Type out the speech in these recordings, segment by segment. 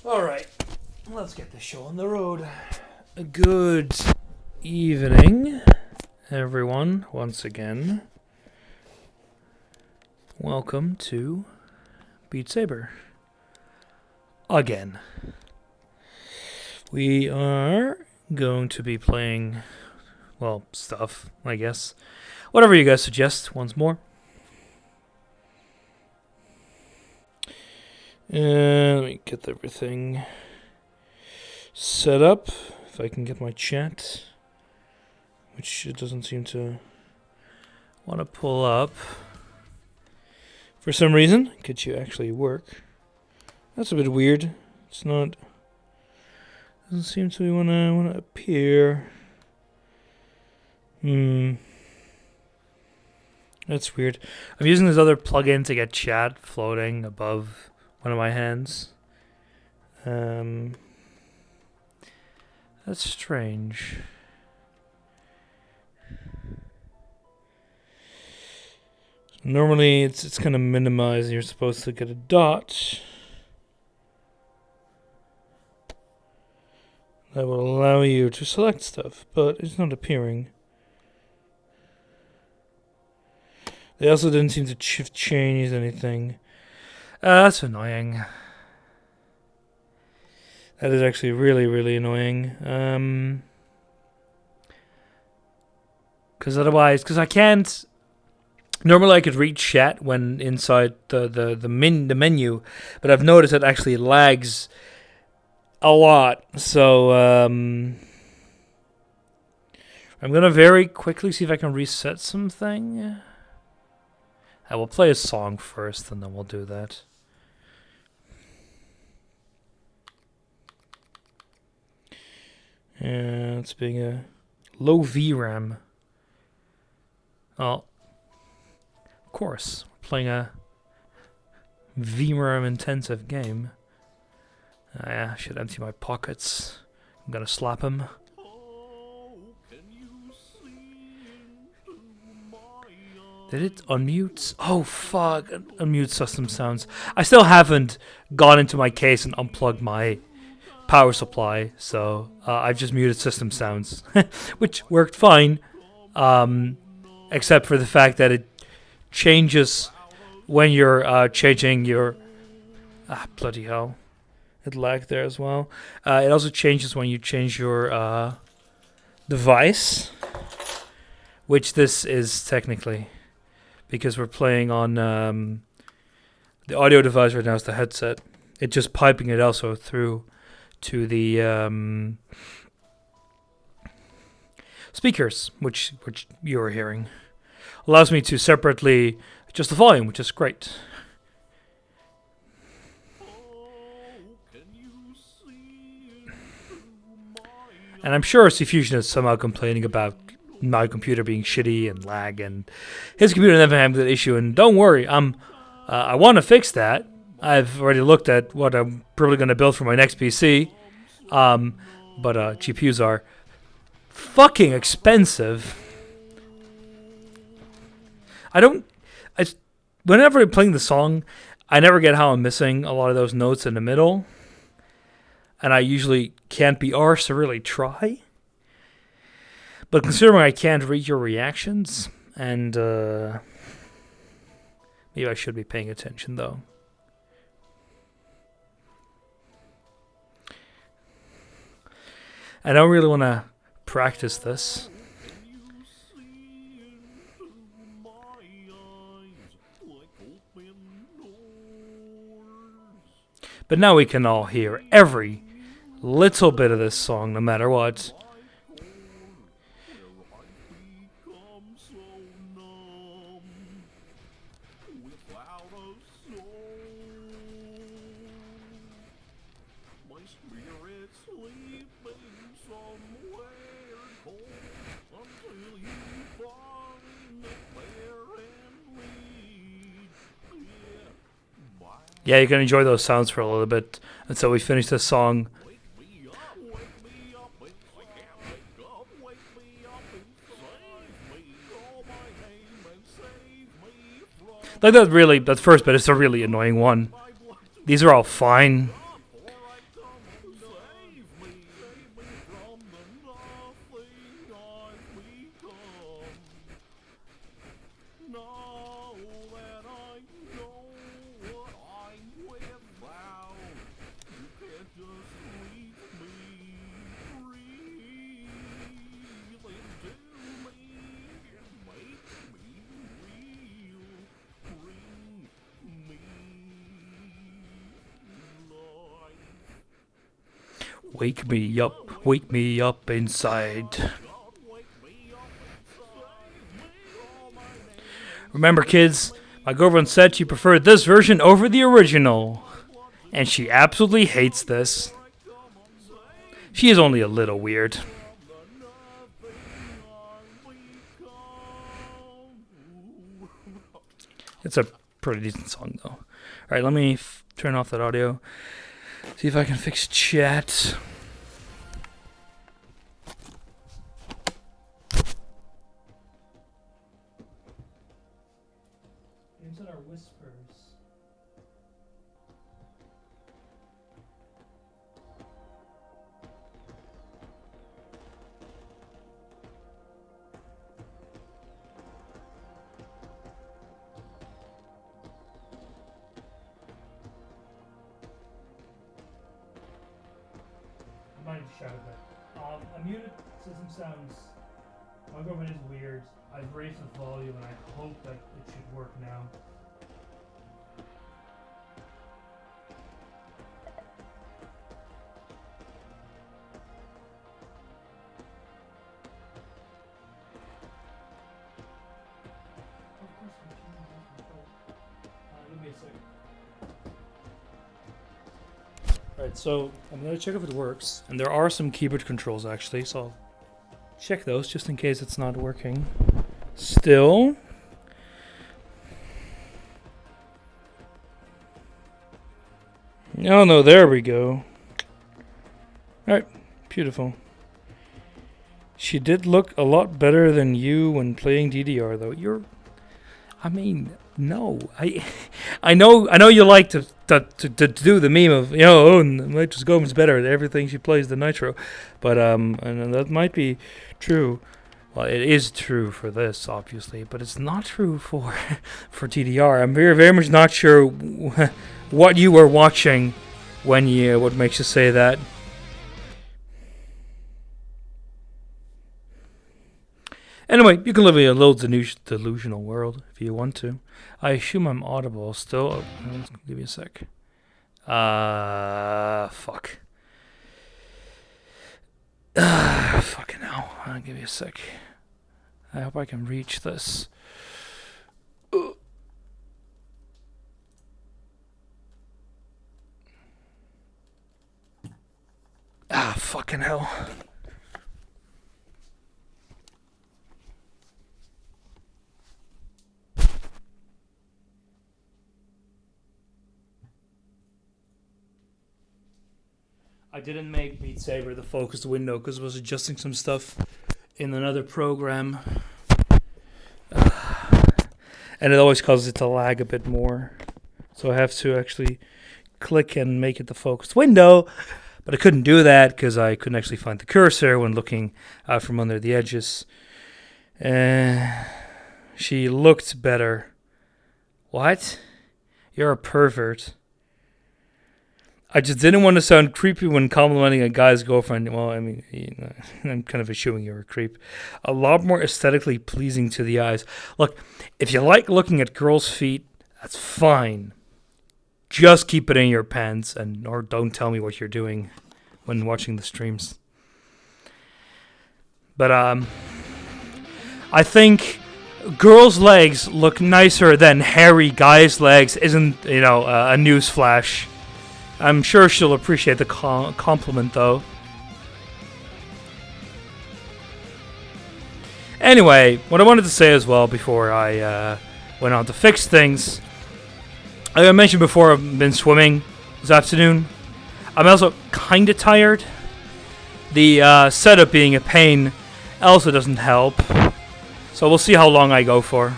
Alright, let's get the show on the road. Good evening, everyone, once again. Welcome to Beat Saber. Again. We are going to be playing, well, stuff, I guess. Whatever you guys suggest, once more. Let me get everything set up. If I can get my chat, which it doesn't seem to want to pull up for some reason. Could you actually work? That's a bit weird. It's not. Doesn't seem to wanna appear. That's weird. I'm using this other plugin to get chat floating above one of my hands. That's strange. Normally it's kind of minimized. You're supposed to get a dot that will allow you to select stuff, but it's not appearing. They also didn't seem to change anything. That's annoying. That is actually really, really annoying. Because I can't. Normally I could read chat when inside the menu, but I've noticed it actually lags a lot. So I'm gonna very quickly see if I can reset something. I will play a song first, and then we'll do that. And it's being a low VRAM. Well, of course, we're playing a VRAM intensive game. Yeah, I should empty my pockets. I'm gonna slap him. Did it unmute? Oh, fuck. Unmute system sounds. I still haven't gone into my case and unplugged my power supply, so I've just muted system sounds, which worked fine, except for the fact that it changes when you're changing your... bloody hell. It lagged there as well. It also changes when you change your device, which this is technically, because we're playing on the audio device right now is the headset. It's just piping it also through to the speakers, which you're hearing. Allows me to separately adjust the volume, which is great. And I'm sure C-Fusion is somehow complaining about my computer being shitty and lag, and his computer never had that issue. And don't worry, I want to fix that. I've already looked at what I'm probably going to build for my next PC, but GPUs are fucking expensive. Whenever I'm playing the song, I never get how I'm missing a lot of those notes in the middle, and I usually can't be arsed to really try. But considering I can't read your reactions, and maybe I should be paying attention though. I don't really want to practice this. But now we can all hear every little bit of this song, no matter what. Yeah, you can enjoy those sounds for a little bit until we finish this song. Like that first bit is a really annoying one. These are all fine. Wake me up inside. Remember, kids, my girlfriend said she preferred this version over the original. And she absolutely hates this. She is only a little weird. It's a pretty decent song, though. Alright, let me turn off that audio. See if I can fix chat. Games that are whispers. I might have shouted that. Unmuted system sounds. My girlfriend is weird. I've raised the volume and I hope that it should work now. Give me a second. Alright, so I'm going to check if it works. And there are some keyboard controls actually, so I'll check those just in case it's not working. Still. Oh no, there we go. Alright, beautiful. She did look a lot better than you when playing DDR though. No. I know you like to do the meme of, Nitro's Gomen's better at everything she plays than Nitro. But and that might be true. Well, it is true for this, obviously, but it's not true for DDR. I'm very, very much not sure what you were watching when what makes you say that. Anyway, you can live in a little delusional world if you want to. I assume I'm audible still. Oh, give me a sec. Fuck. Fucking hell. Give me a sec. I hope I can reach this. Fucking hell. I didn't make Beat Saber the focused window because I was adjusting some stuff in another program. And it always causes it to lag a bit more. So I have to actually click and make it the focused window. But I couldn't do that because I couldn't actually find the cursor when looking out from under the edges. She looked better. What? You're a pervert. I just didn't want to sound creepy when complimenting a guy's girlfriend. Well, I mean, I'm kind of assuming you're a creep. A lot more aesthetically pleasing to the eyes. Look, if you like looking at girls' feet, that's fine. Just keep it in your pants or don't tell me what you're doing when watching the streams. But I think girls' legs look nicer than hairy guys' legs isn't, a newsflash. I'm sure she'll appreciate the compliment, though. Anyway, what I wanted to say as well before I went on to fix things. Like I mentioned before, I've been swimming this afternoon. I'm also kind of tired. The setup being a pain also doesn't help. So we'll see how long I go for.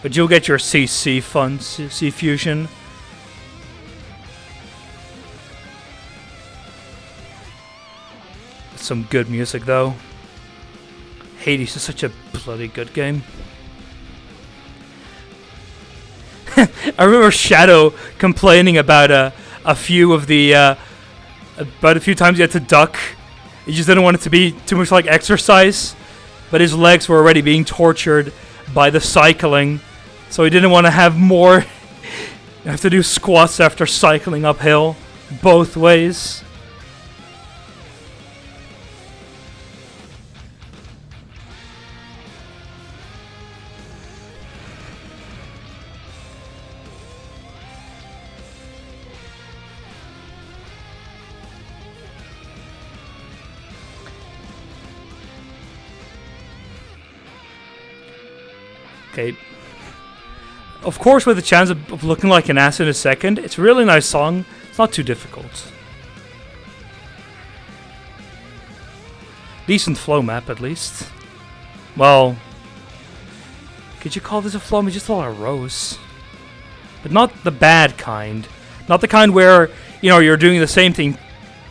But you'll get your CC fun, C Fusion. Some good music though. Hades is such a bloody good game. I remember Shadow complaining about a few times he had to duck. He just didn't want it to be too much like exercise, but his legs were already being tortured by the cycling, so he didn't want to have more. You have to do squats after cycling uphill, both ways. Okay. Of course, with the chance of looking like an ass in a second, it's a really nice song. It's not too difficult. Decent flow map, at least. Well, could you call this a flow map? Just a lot of rows. But not the bad kind. Not the kind where, you know, you're doing the same thing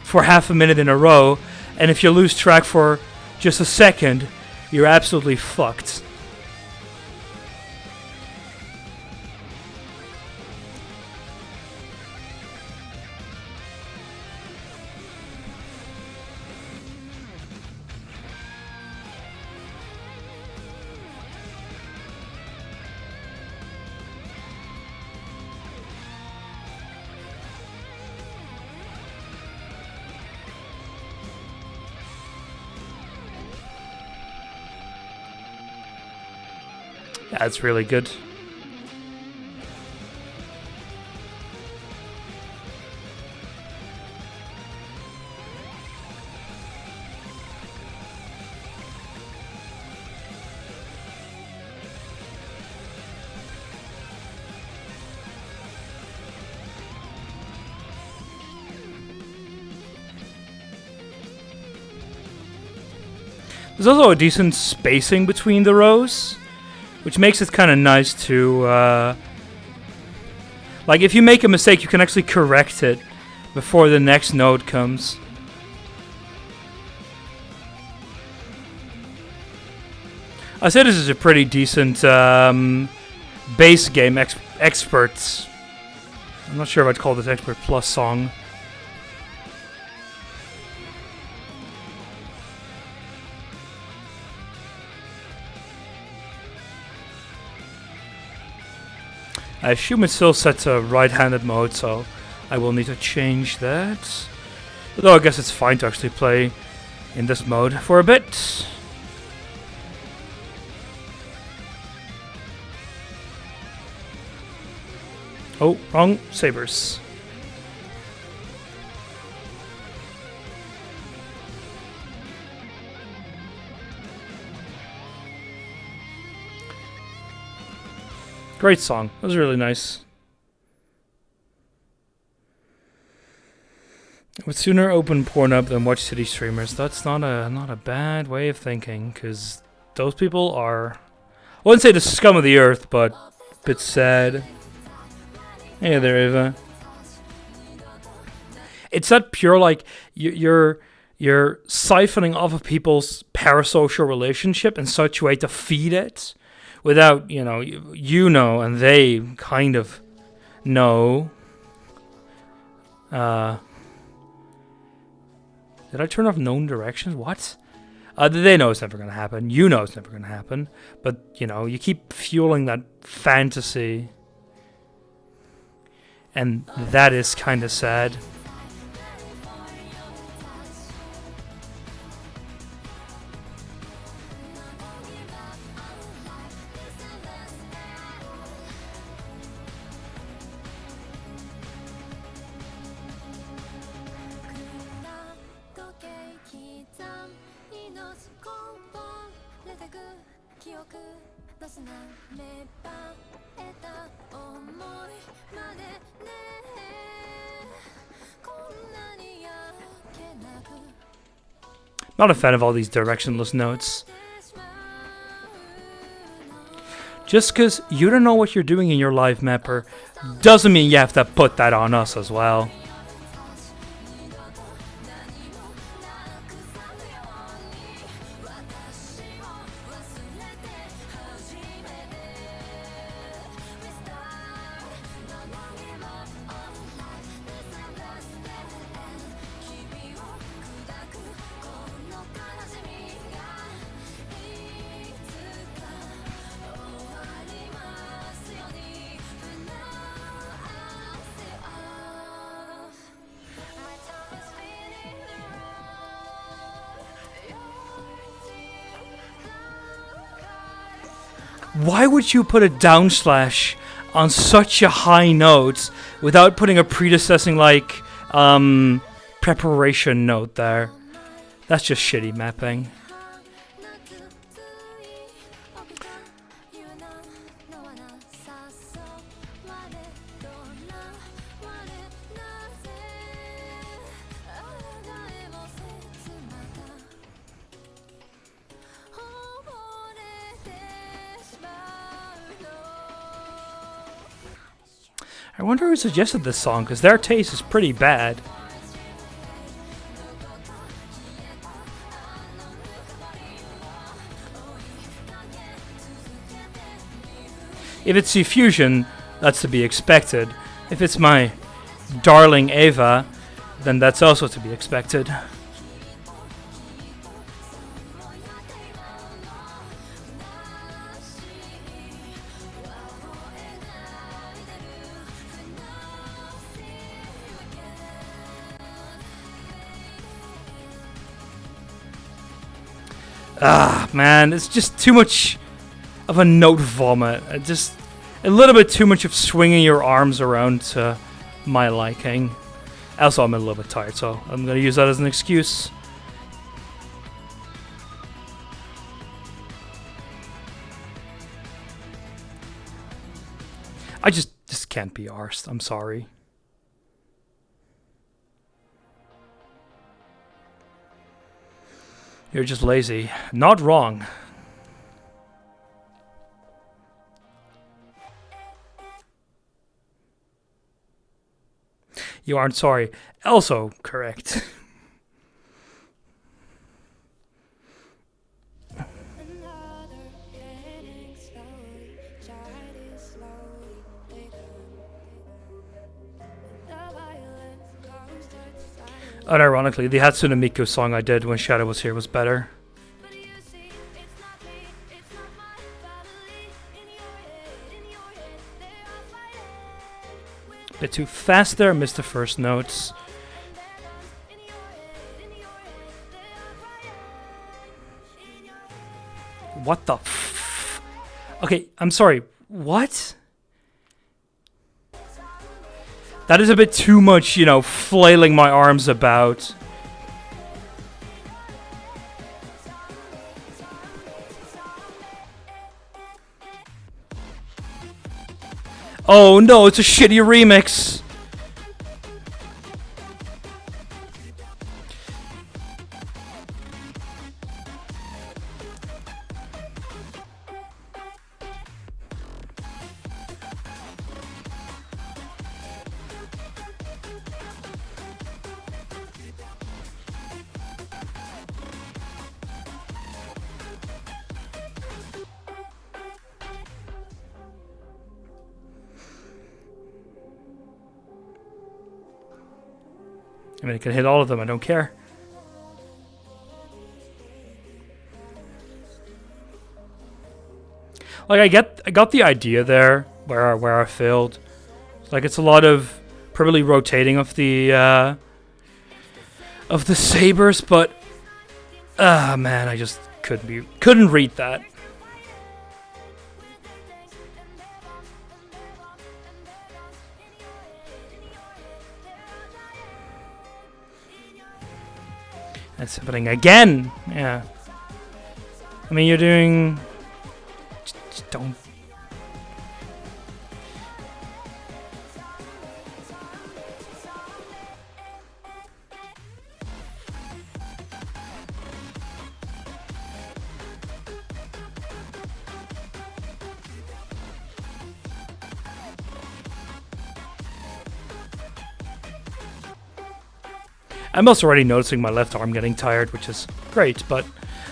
for half a minute in a row, and if you lose track for just a second, you're absolutely fucked. That's really good. There's also a decent spacing between the rows, which makes it kind of nice to, like, if you make a mistake, you can actually correct it before the next note comes. I say this is a pretty decent bass game expert. I'm not sure if I'd call this Expert Plus song. I assume it's still set to right-handed mode, so I will need to change that. Although I guess it's fine to actually play in this mode for a bit. Oh, wrong sabers. Great song. It was really nice. I would sooner open Pornhub than watch city streamers. That's not a bad way of thinking, because those people are, I wouldn't say the scum of the earth, but a bit sad. Hey there, Eva. It's that pure, like, you're siphoning off of people's parasocial relationship in such a way to feed it, without, you know, and they kind of know. Did I turn off known directions? What? They know it's never going to happen. You know it's never going to happen. But, you know, you keep fueling that fantasy. And that is kind of sad. Not a fan of all these directionless notes. Just because you don't know what you're doing in your live mapper doesn't mean you have to put that on us as well. Why would you put a down slash on such a high note without putting a predecessing, like, preparation note there? That's just shitty mapping. I wonder who suggested this song, because their taste is pretty bad. If it's C-Fusion, that's to be expected. If it's my darling Ava, then that's also to be expected. Ah, man, it's just too much of a note vomit. Just a little bit too much of swinging your arms around to my liking. Also, I'm a little bit tired, so I'm going to use that as an excuse. I just can't be arsed. I'm sorry. You're just lazy. Not wrong. You aren't sorry. Also correct. Unironically, the Hatsune Miku song I did when Shadow was here was better. Bit too fast there, missed the first notes. What the f... Okay, I'm sorry, what? That is a bit too much, you know, flailing my arms about. Oh no, it's a shitty remix. I mean, I can hit all of them, I don't care. Like, I got the idea there, where I failed. Like, it's a lot of probably rotating of the sabers, but man, I just couldn't read that. That's happening again. Yeah. I mean, you're doing... Just don't... I'm also already noticing my left arm getting tired, which is great, but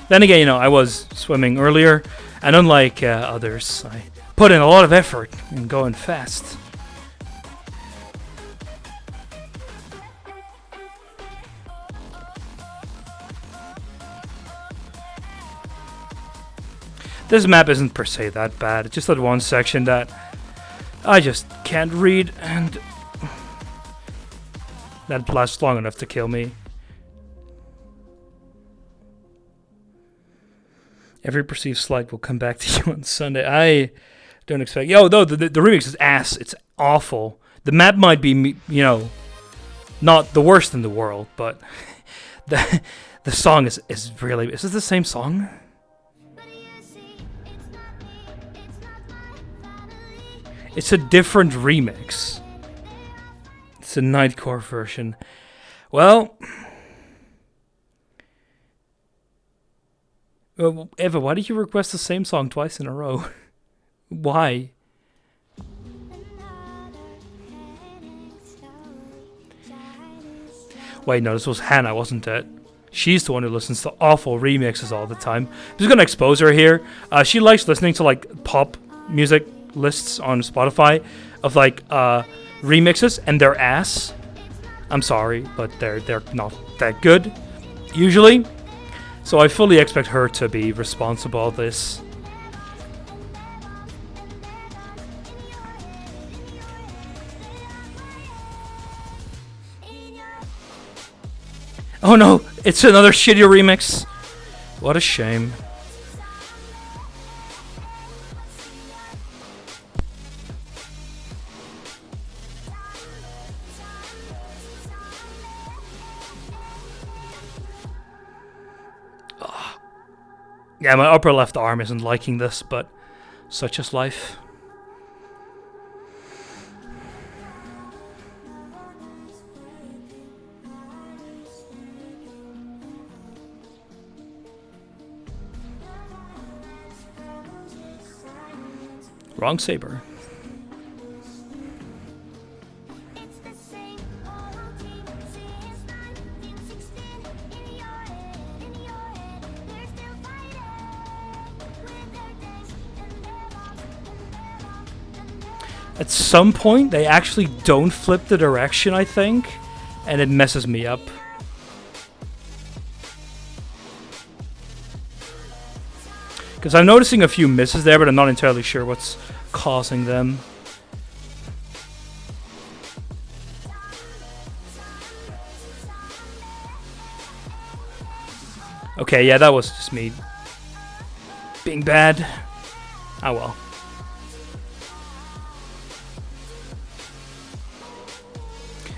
then again, you know, I was swimming earlier, and unlike others, I put in a lot of effort in going fast. This map isn't per se that bad, it's just that one section that I just can't read, and that lasts long enough to kill me. Every perceived slight will come back to you on Sunday. I don't expect... Yo, though, the remix is ass. It's awful. The map might be, you know, not the worst in the world, but the song is really... Is this the same song? It's a different remix. It's a Nightcore version. Well, Eva, why did you request the same song twice in a row? Why? Wait, no, this was Hannah, wasn't it? She's the one who listens to awful remixes all the time. I'm just gonna expose her here. She likes listening to like pop music lists on Spotify of like remixes, and they're ass. I'm sorry, but they're not that good usually. So I fully expect her to be responsible for this. Oh no, it's another shitty remix. What a shame. Ugh. Yeah, my upper left arm isn't liking this, but such is life. Wrong Saber. At some point, they actually don't flip the direction, I think, and it messes me up. Because I'm noticing a few misses there, but I'm not entirely sure what's causing them. Okay, yeah, that was just me being bad. Oh well.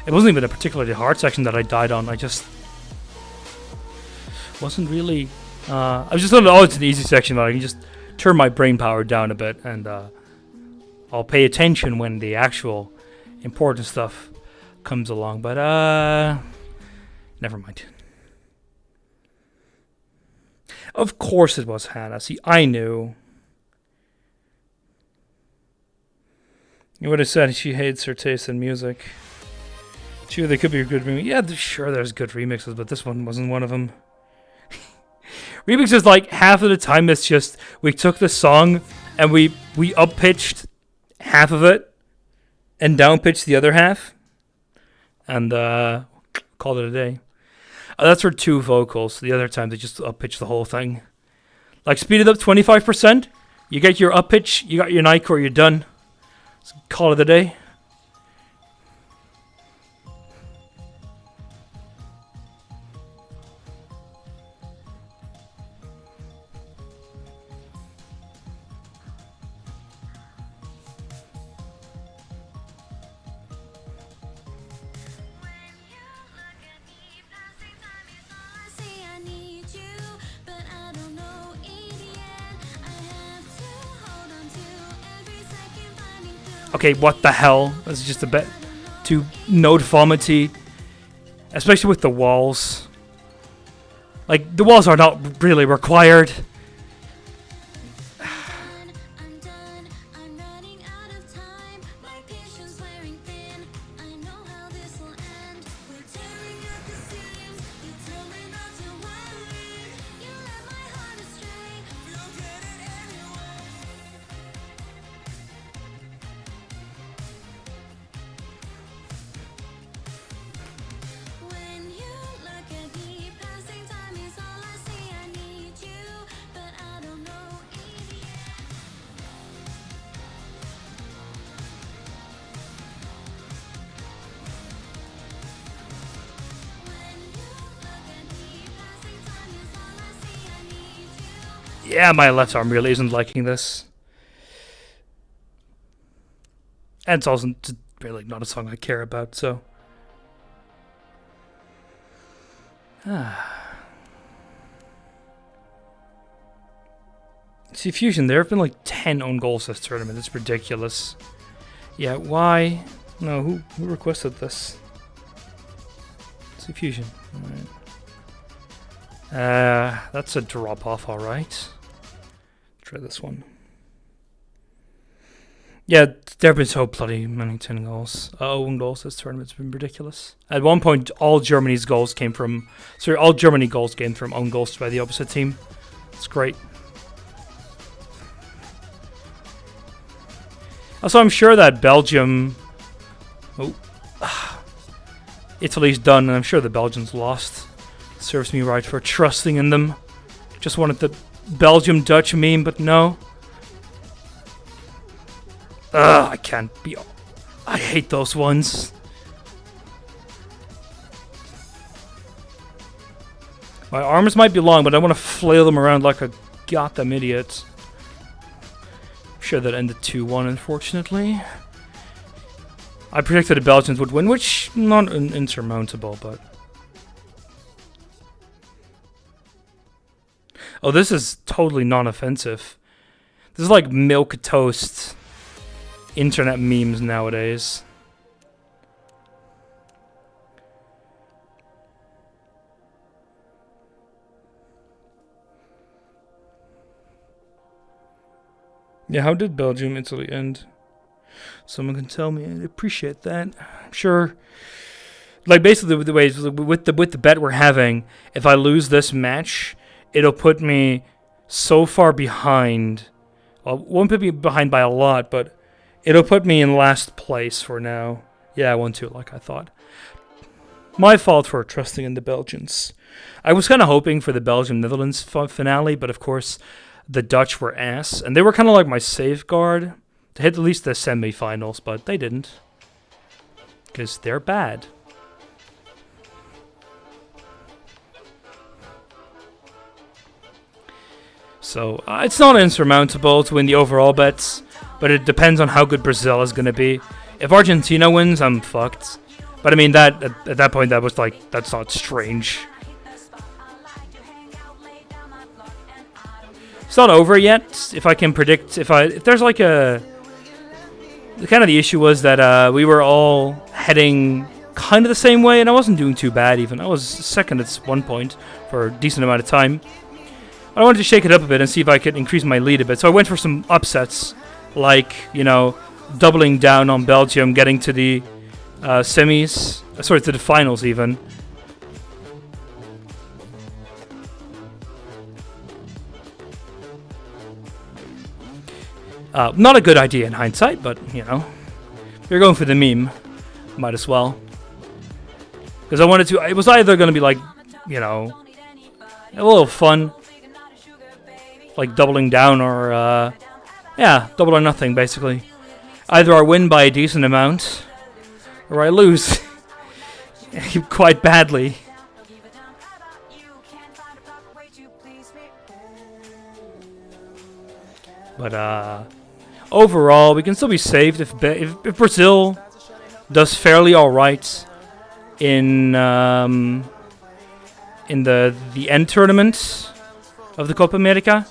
It wasn't even a particularly hard section that I died on. I just wasn't really... I was just thought, oh, it's an easy section, but I can just turn my brain power down a bit, and I'll pay attention when the actual important stuff comes along. But never mind. Of course it was Hannah. See, I knew. You would have said she hates her taste in music. Sure, they could be a good remix. Yeah, sure, there's good remixes, but this one wasn't one of them. Remixes, like, half of the time it's just we took the song and we up-pitched half of it and down-pitched the other half and called it a day. That's for 2 vocals. The other time they just up-pitched the whole thing. Like, speed it up 25%. You get your up-pitch, you got your Nightcore, you're done. So call it a day. Okay, what the hell? This is just a bit too note vomity. Especially with the walls. Like, the walls are not really required. Yeah, my left arm really isn't liking this. And it's also really not a song I care about, so... See, Fusion, there have been like 10 own goals this tournament. It's ridiculous. Yeah, why? No, who requested this? See, Fusion. Alright. That's a drop-off, alright. Try this one. Yeah, there have been so bloody many 10 goals. Own goals this tournament. It's been ridiculous. At one point, all Germany's goals came from... Sorry, all Germany goals came from own goals by the opposite team. It's great. Also, I'm sure that Belgium... Oh. Italy's done, and I'm sure the Belgians lost. Serves me right for trusting in them. Just wanted the Belgium-Dutch meme, but no. I can't be... I hate those ones. My arms might be long, but I want to flail them around like a goddamn idiot. I'm sure that ended 2-1, unfortunately. I predicted the Belgians would win, which not insurmountable, but... Oh, this is totally non-offensive. This is like milk toast internet memes nowadays. Yeah, how did Belgium, Italy end? Someone can tell me. I'd appreciate that. Sure. Like basically the way with the bet we're having, if I lose this match, it'll put me so far behind. Well, it won't put me behind by a lot, but it'll put me in last place for now. Yeah, I won 2 like I thought. My fault for trusting in the Belgians. I was kind of hoping for the Belgium-Netherlands finale, but of course the Dutch were ass, and they were kind of like my safeguard to hit at least the semi-finals, but they didn't. Because they're bad. So, it's not insurmountable to win the overall bets, but it depends on how good Brazil is going to be. If Argentina wins, I'm fucked. But I mean, that at that point, that was like, that's not strange. It's not over yet. If I can predict, if there's like a... Kind of the issue was that we were all heading kind of the same way, and I wasn't doing too bad even. I was second at one point for a decent amount of time. I wanted to shake it up a bit and see if I could increase my lead a bit. So I went for some upsets, like, you know, doubling down on Belgium, getting to the semis, sorry, to the finals even. Not a good idea in hindsight, but, you know, if you're going for the meme, might as well. Because I wanted to, it was either going to be like, you know, a little fun, like doubling down, or, yeah, double or nothing, basically. Either I win by a decent amount, or I lose quite badly. But, overall, we can still be saved if Brazil does fairly alright in the end tournament of the Copa America.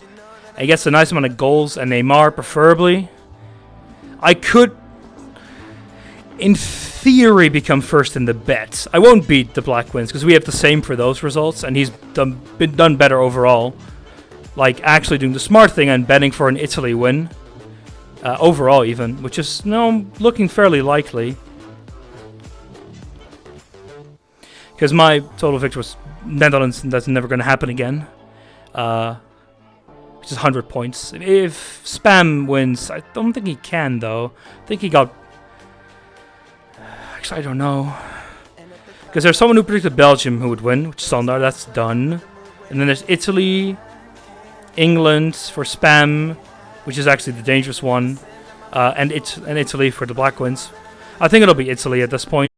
And gets a nice amount of goals, and Neymar preferably. I could, in theory, become first in the bet. I won't beat the Black Wins because we have the same for those results, and he's been done better overall. Like actually doing the smart thing and betting for an Italy win. Overall even, which is looking fairly likely. Because my total victory was Netherlands, and that's never going to happen again. Which is 100 points. If Spam wins, I don't think he can though. I think he got... Actually, I don't know. Because there's someone who predicted Belgium who would win, which is Sandar, that's done. And then there's Italy, England for Spam, which is actually the dangerous one, and Italy for the Black Wins. I think it'll be Italy at this point.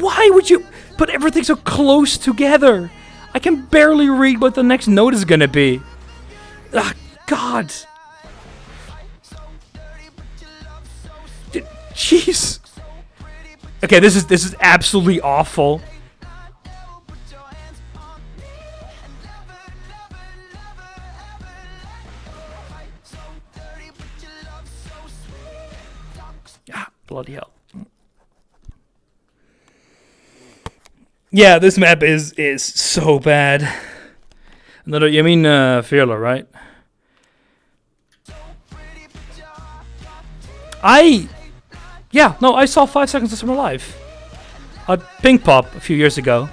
Why would you put everything so close together? I can barely read what the next note is gonna be. Ah, God. Jeez. Okay, this is absolutely awful. Ah, bloody hell. Yeah, this map is so bad. Another, you mean Fearler, right? I saw 5 Seconds of Summer live at Pink Pop a few years ago.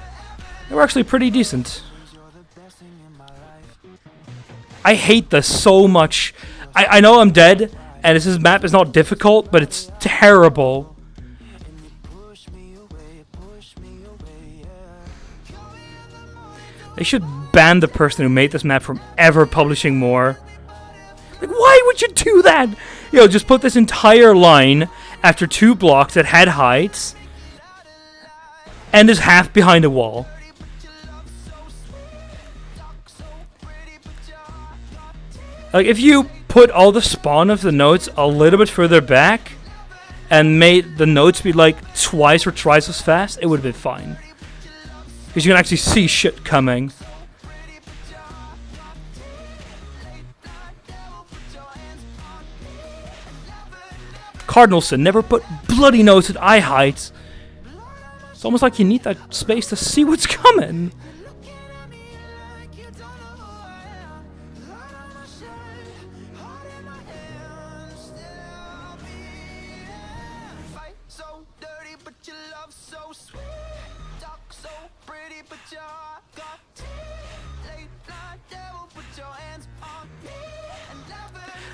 They were actually pretty decent. I hate this so much. I know I'm dead, and this map is not difficult, but it's terrible. They should ban the person who made this map from ever publishing more. Like, why would you do that? Just put this entire line after 2 blocks at head heights and is half behind a wall. Like, if you put all the spawn of the notes a little bit further back and made the notes be like twice or thrice as fast, it would have been fine. Because you can actually see shit coming. Cardinalson never put bloody notes at eye height. It's almost like you need that space to see what's coming.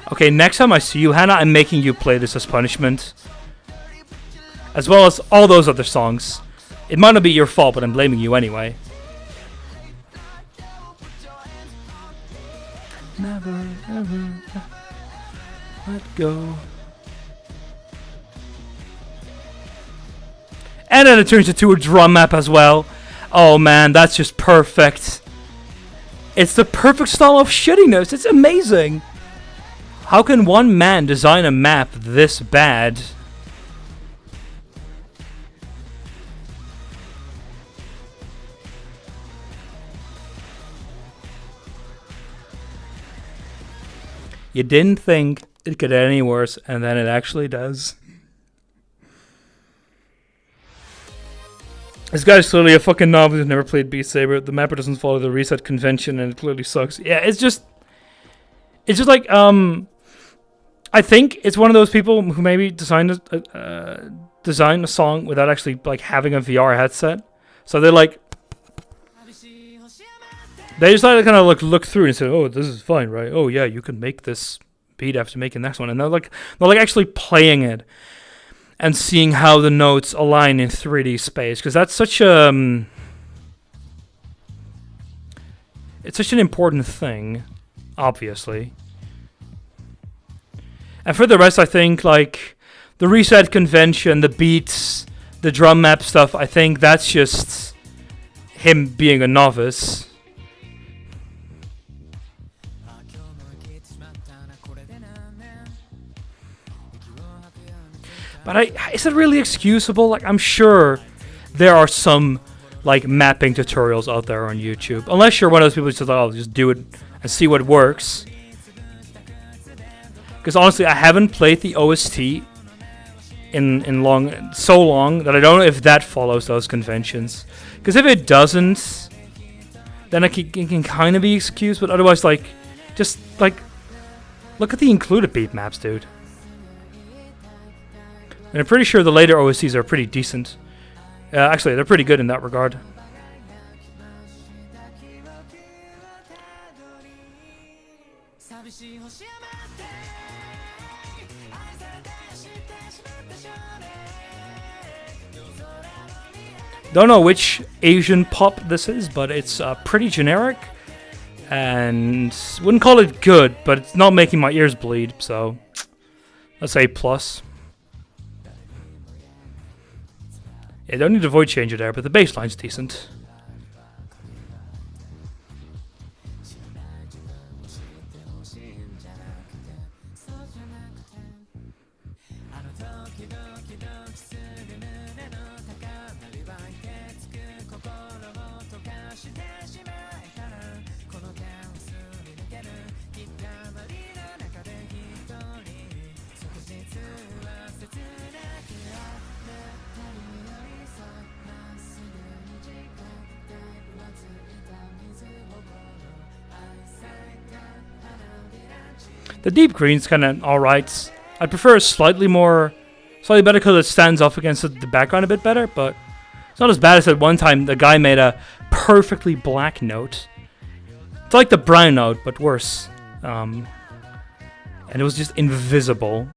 Okay, next time I see you, Hannah, I'm making you play this as punishment. As well as all those other songs. It might not be your fault, but I'm blaming you anyway. Never, ever let go. And then it turns into a drum map as well. Oh man, that's just perfect. It's the perfect style of shittiness. It's amazing. How can one man design a map this bad? You didn't think it could get any worse, and then it actually does. This guy's clearly a fucking novice who's never played Beat Saber. The mapper doesn't follow the reset convention, and it clearly sucks. Yeah, it's just like, I think it's one of those people who maybe designed a song without actually like having a VR headset. So they're like, they just like to kind of look through and say, "Oh, this is fine, right? Oh yeah, you can make this beat after making the next one." And they're like actually playing it and seeing how the notes align in 3D space, because that's such it's such an important thing, obviously. And for the rest, I think, like, the reset convention, the beats, the drum map stuff, I think that's just him being a novice. But is it really excusable? Like, I'm sure there are some, like, mapping tutorials out there on YouTube. Unless you're one of those people who says, "I'll just do it and see what works." Because honestly, I haven't played the OST in so long that I don't know if that follows those conventions. Because if it doesn't, then it can kind of be excused. But otherwise, like, just like, look at the included beat maps, dude. And I'm pretty sure the later OSTs are pretty decent. Actually, they're pretty good in that regard. Don't know which Asian pop this is, but it's pretty generic. And wouldn't call it good, but it's not making my ears bleed, so Let's say plus. Yeah, don't need a void changer there, but the baseline's decent. The deep green's kind of alright. I prefer slightly better because it stands off against the background a bit better, but it's not as bad as at one time the guy made a perfectly black note. It's like the brown note, but worse. And it was just invisible.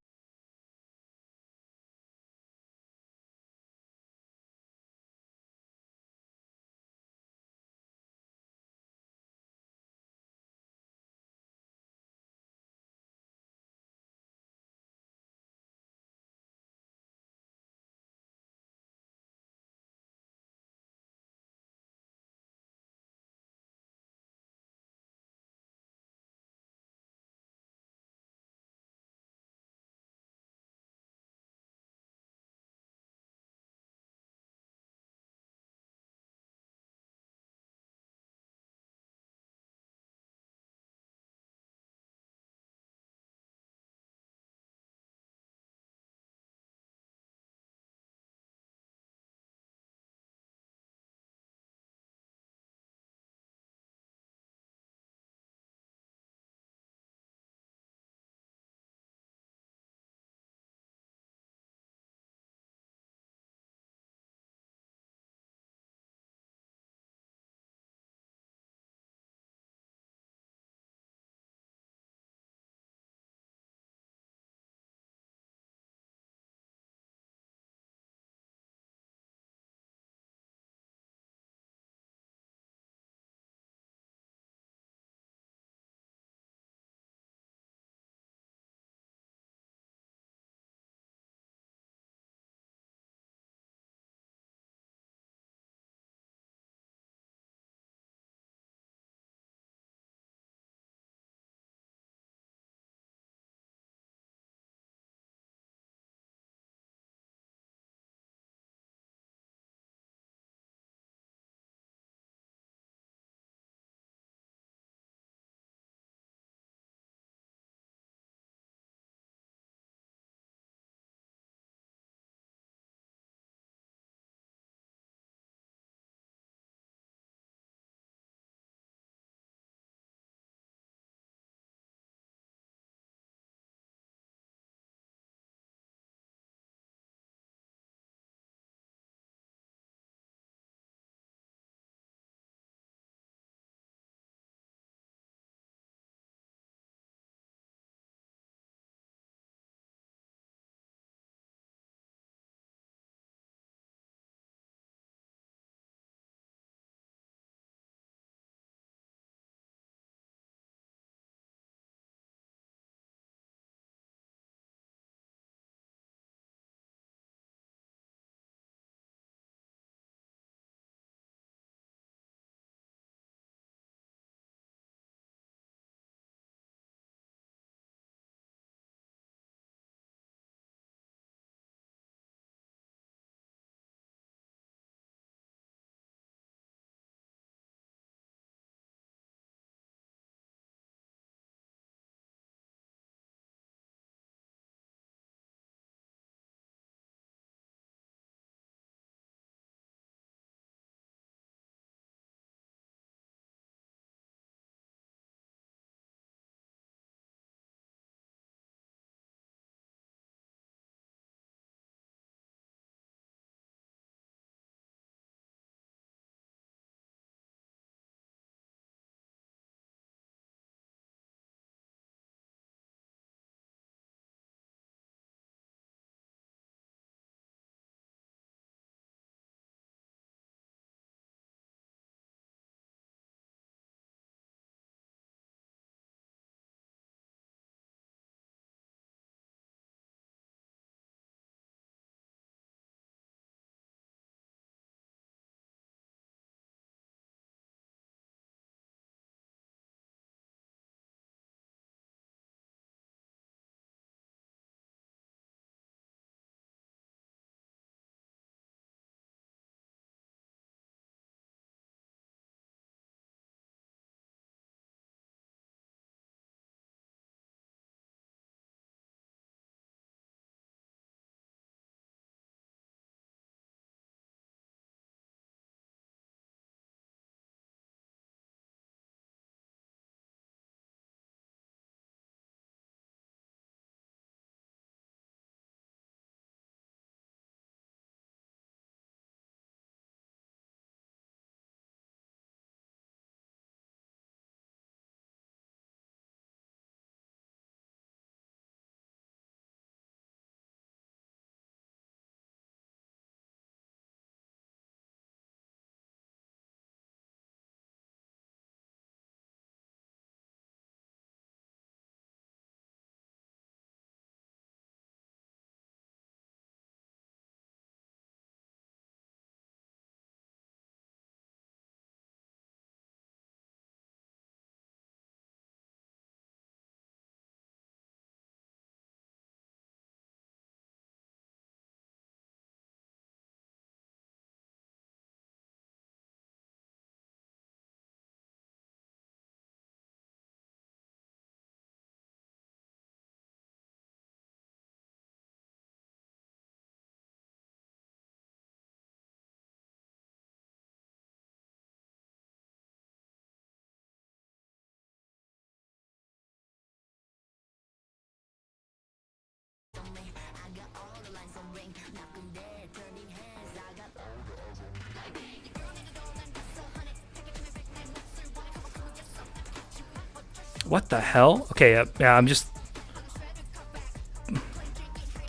What the hell? Okay, yeah, I'm just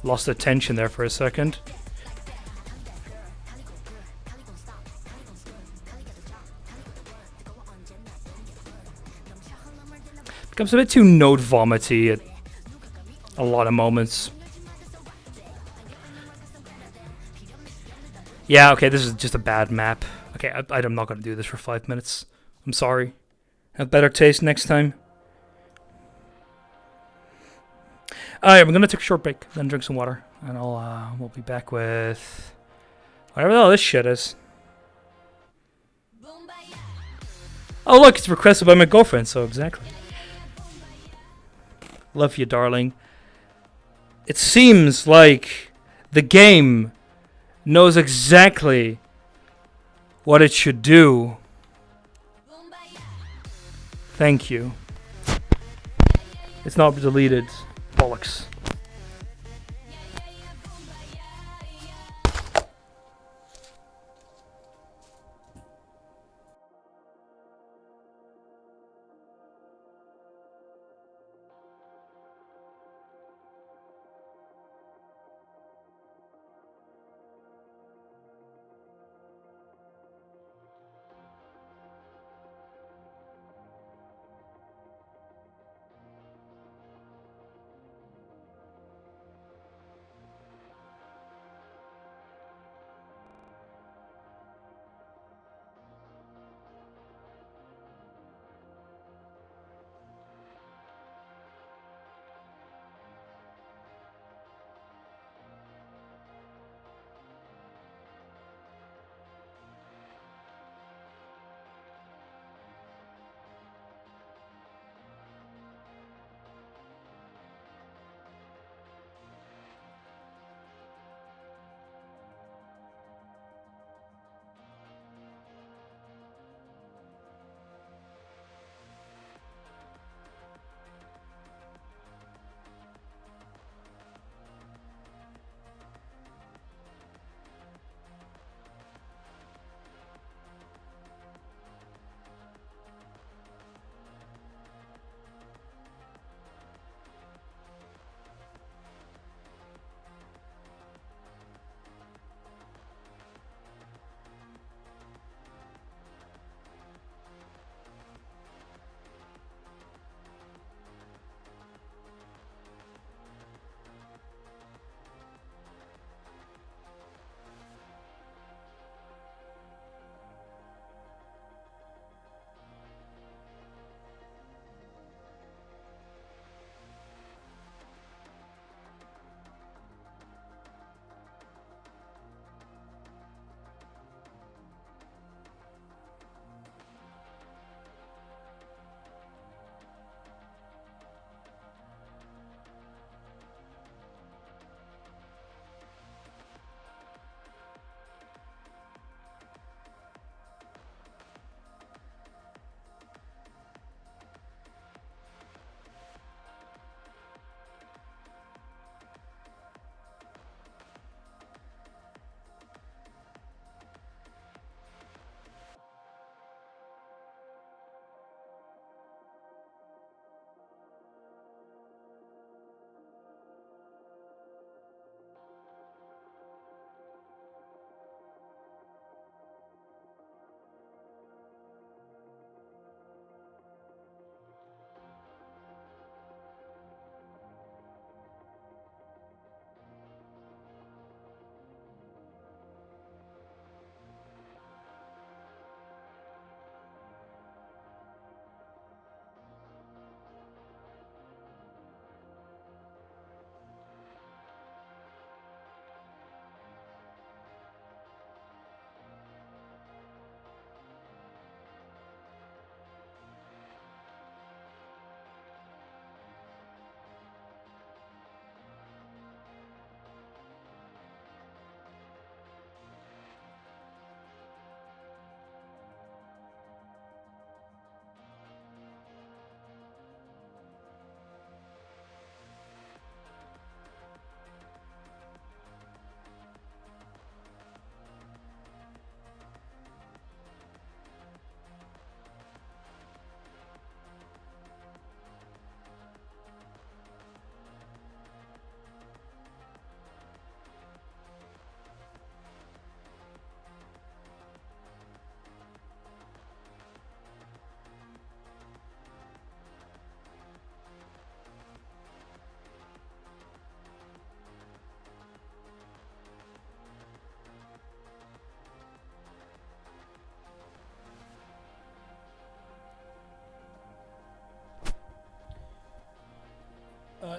lost attention there for a second. Becomes a bit too note vomity at a lot of moments. Yeah, okay, this is just a bad map. Okay, I'm not gonna do this for 5 minutes. I'm sorry. Have better taste next time. Alright, we're gonna take a short break, then drink some water, and we'll be back with whatever the hell this shit is. Oh look, it's requested by my girlfriend, so exactly. Love you, darling. It seems like the game knows exactly what it should do. Thank you. It's not deleted. Bollocks.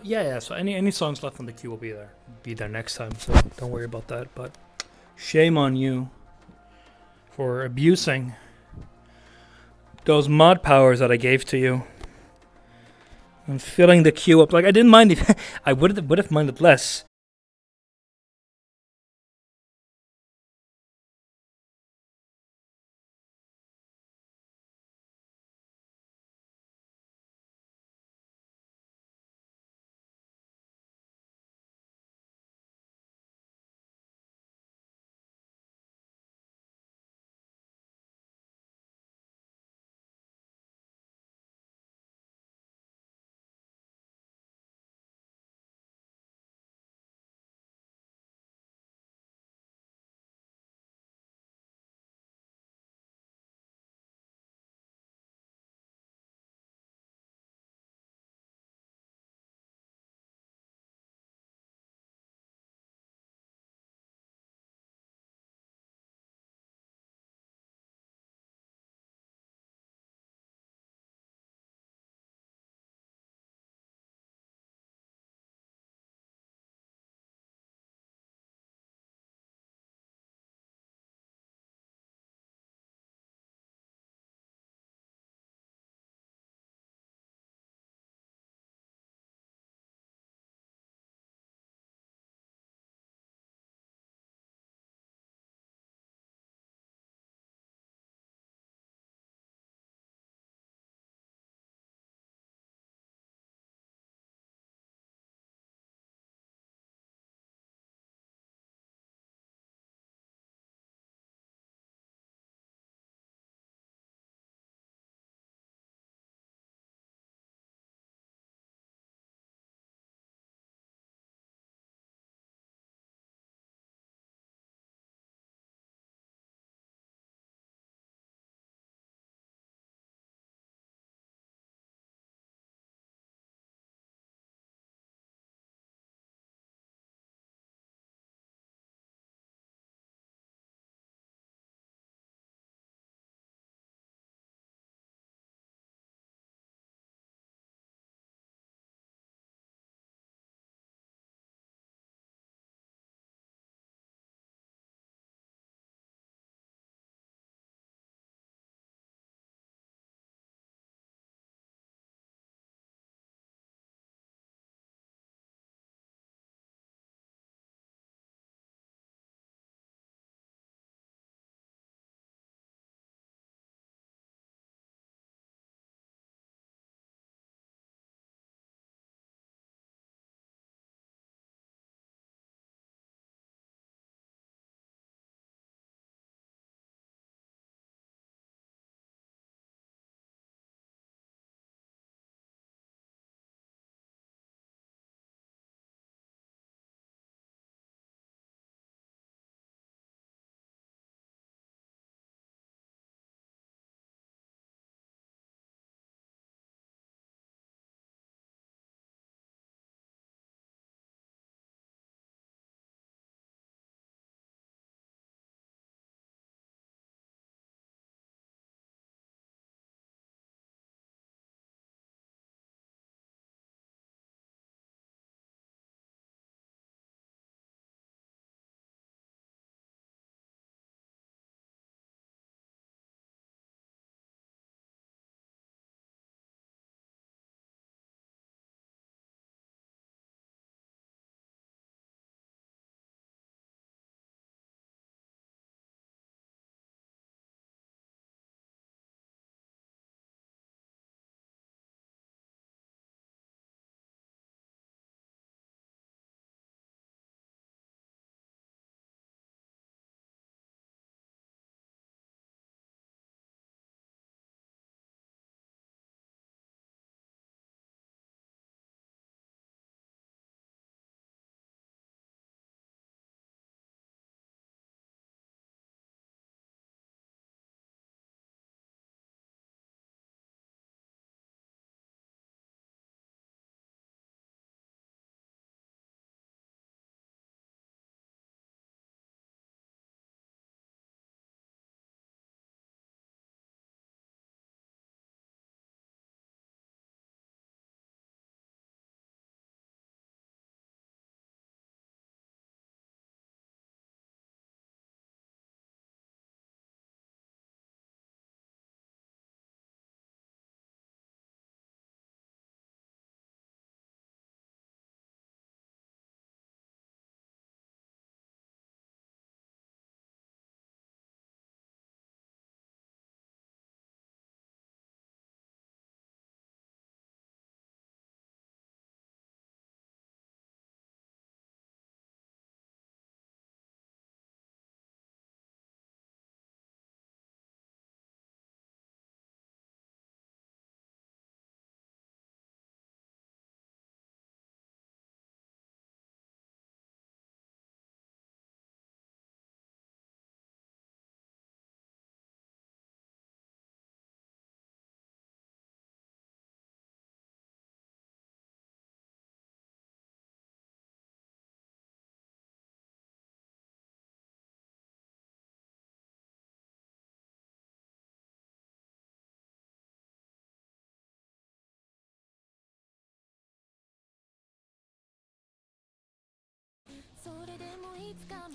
Yeah. So any songs left on the queue will be there next time. So don't worry about that. But shame on you for abusing those mod powers that I gave to you and filling the queue up. Like I didn't mind if I would have minded less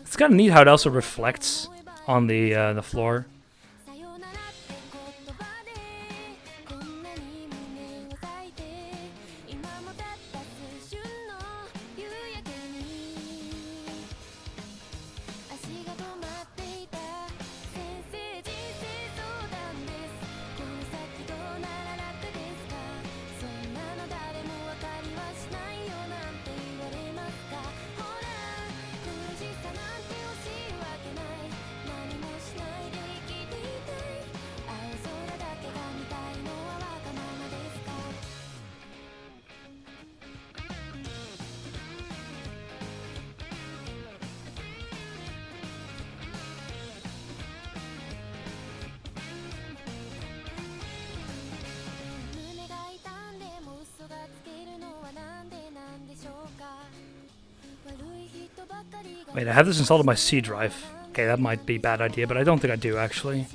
It's kind of neat how it also reflects on the floor. Wait, I have this installed on my C drive. Okay, that might be a bad idea, but I don't think I do, actually.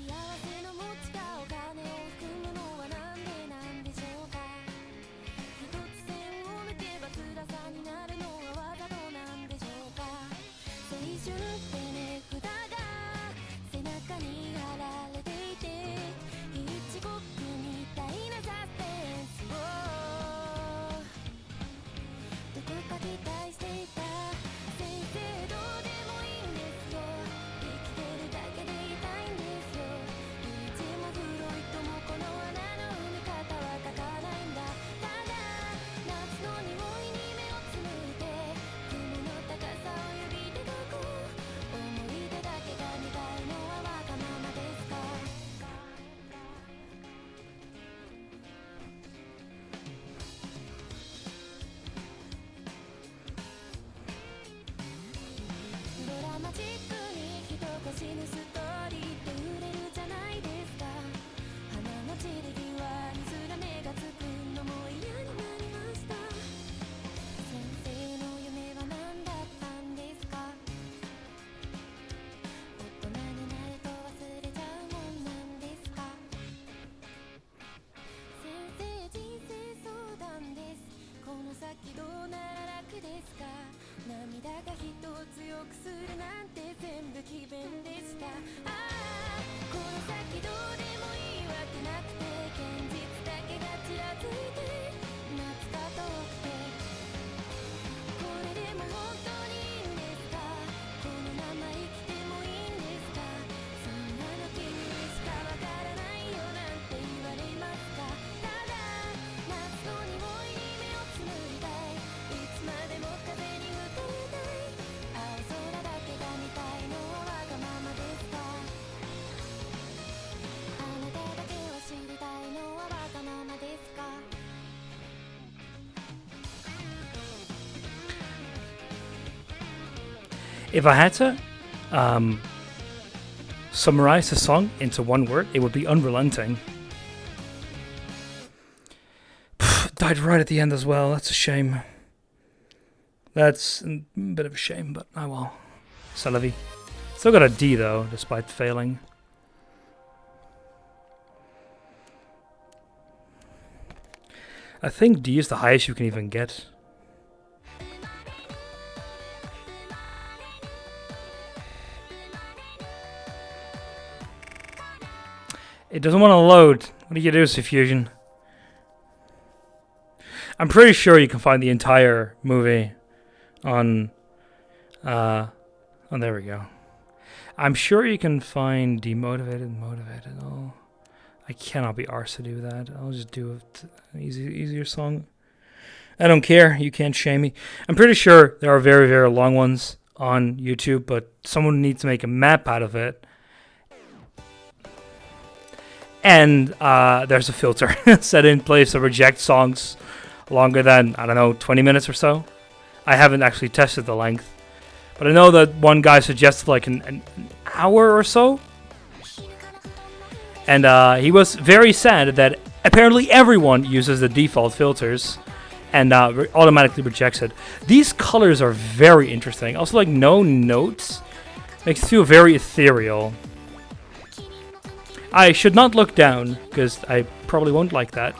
If I had to summarize the song into one word, it would be unrelenting. Died right at the end as well. That's a shame. That's a bit of a shame, but oh well. C'est la vie. Still got a D though, despite failing. I think D is the highest you can even get. It doesn't want to load. What do you do, Fusion? I'm pretty sure you can find the entire movie on... oh, there we go. I'm sure you can find Demotivated, Motivated. Oh, I cannot be arsed to do that. I'll just do an easier song. I don't care. You can't shame me. I'm pretty sure there are very, very long ones on YouTube, but someone needs to make a map out of it. And there's a filter set in place to reject songs longer than, I don't know, 20 minutes or so. I haven't actually tested the length. But I know that one guy suggested like an hour or so. And he was very sad that apparently everyone uses the default filters and automatically rejects it. These colors are very interesting. Also, like, no notes. Makes it feel very ethereal. I should not look down, because I probably won't like that.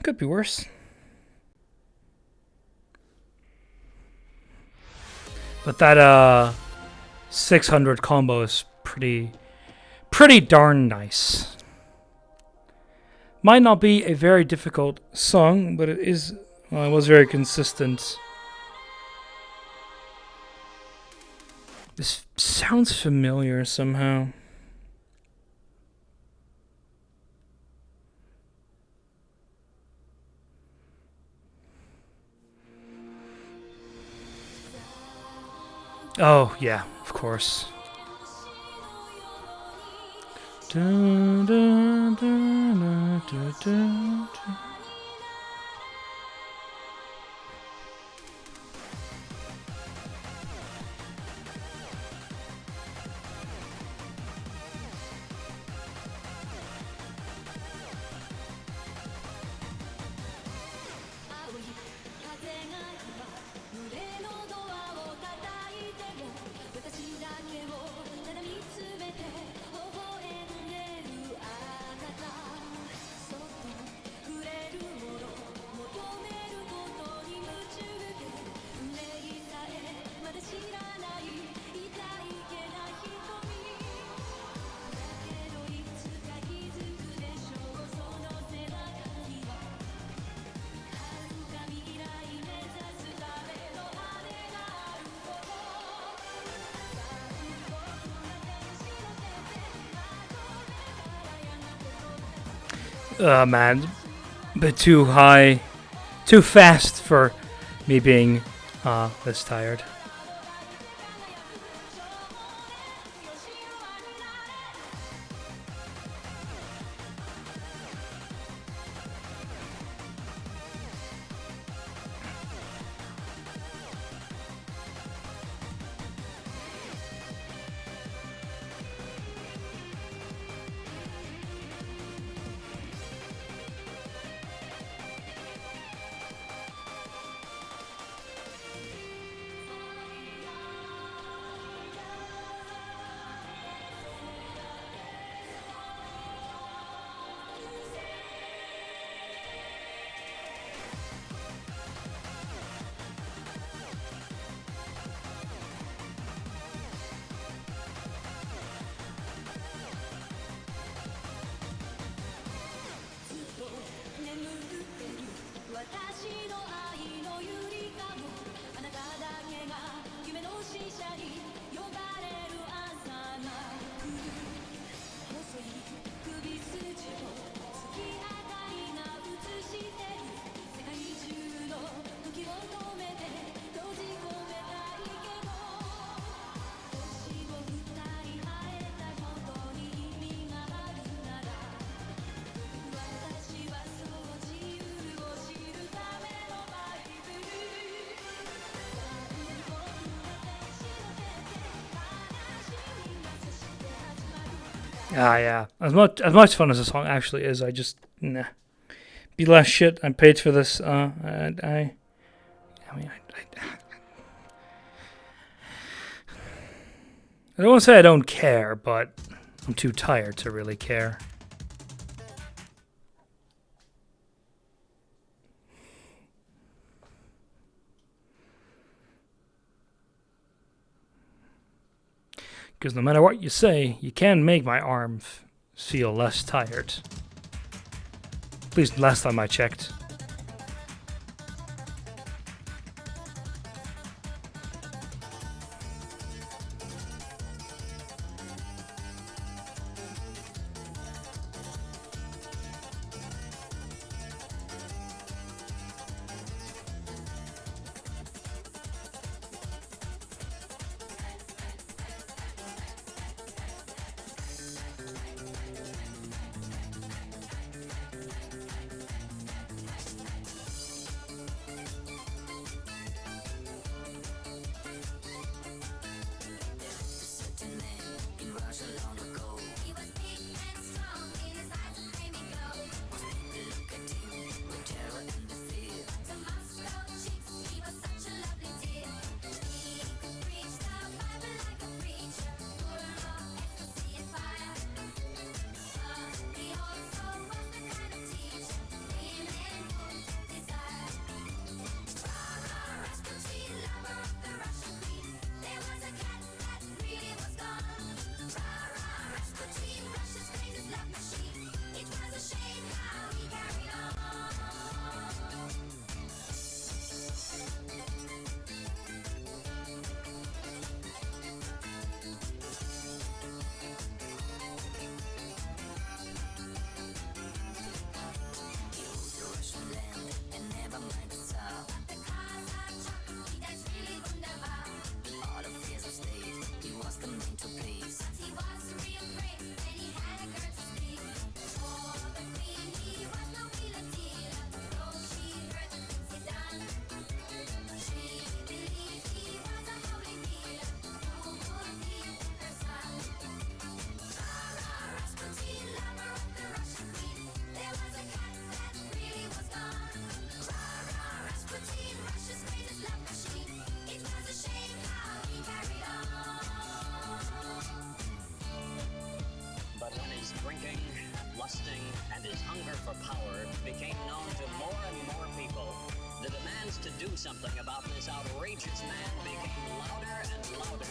Could be worse. But that 600 combo is pretty darn nice. Might not be a very difficult song, but it is. Well, it was very consistent. This sounds familiar somehow. Oh, yeah, of course. Dun, dun, dun, dun, dun, dun, dun. Man, a bit too high, too fast for me being this tired. Ah, yeah. As much fun as the song actually is, I just nah. Be less shit. I paid for this. I mean, I don't want to say I don't care, but I'm too tired to really care. Because no matter what you say, you can make my arm feel less tired. At least last time I checked. lusting, and his hunger for power became known to more and more people, the demands to do something about this outrageous man became louder and louder.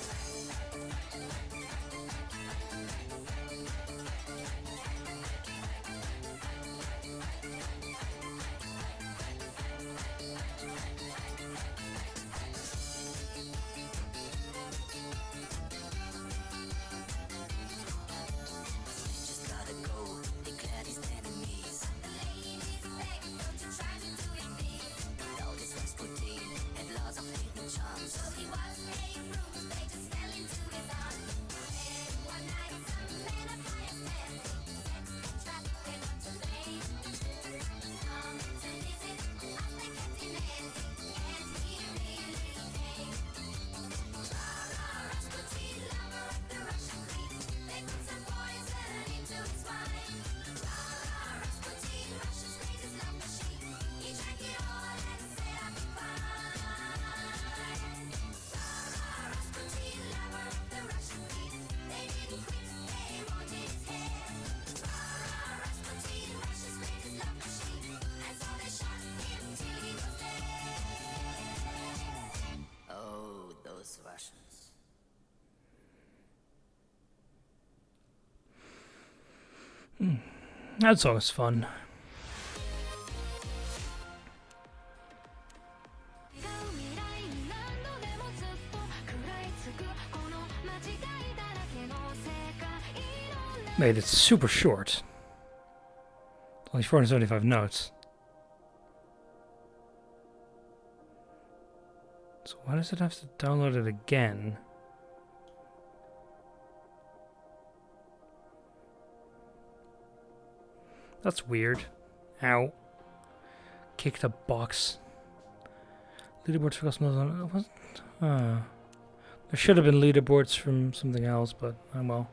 Russians. That song is fun. Mate, it's super short. Only 475 notes. So why does it have to download it again? That's weird. Ow. Kicked a box. Leaderboards for customers. There should have been leaderboards from something else, but oh well.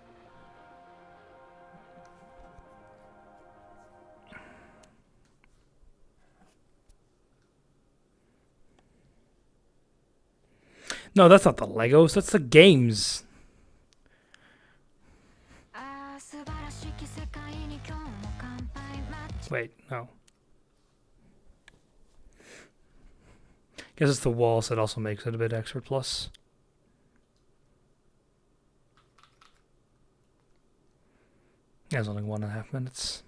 No, that's not the Legos. That's the games. Wait, no. Guess it's the walls that also makes it a bit extra plus. Yeah, it's only 1.5 minutes.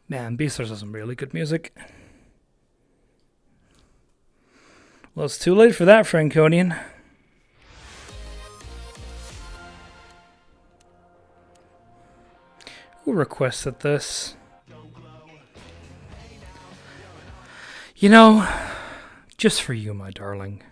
Man, Beastars has some really good music. Well, it's too late for that, Franconian. Who requested this? You know, just for you, my darling.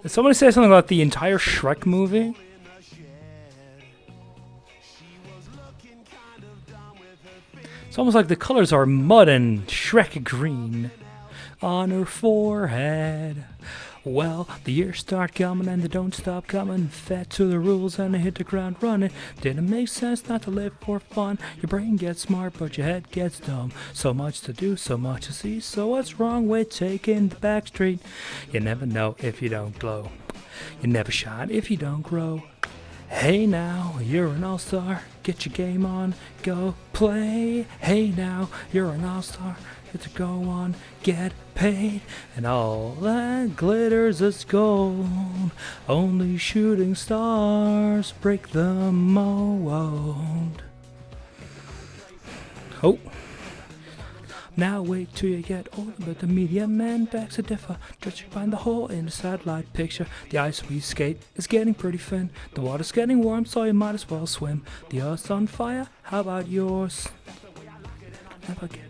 Did somebody say something about the entire Shrek movie? It's almost like the colors are mud and Shrek green on her forehead. Well, the years start coming and they don't stop coming. Fed to the rules and they hit the ground running. Didn't make sense not to live for fun. Your brain gets smart but your head gets dumb. So much to do, so much to see. So what's wrong with taking the back street? You never know if you don't glow. You never shine if you don't grow. Hey now, you're an all-star. Get your game on, go play. Hey now, you're an all-star. Get to go on, get paid. And all that glitters is gold. Only shooting stars break the mold. Oh. Now wait till you get older, but the media man begs to differ. Judging by the hole in the satellite picture, the ice we skate is getting pretty thin. The water's getting warm, so you might as well swim. The earth's on fire, how about yours? Never get.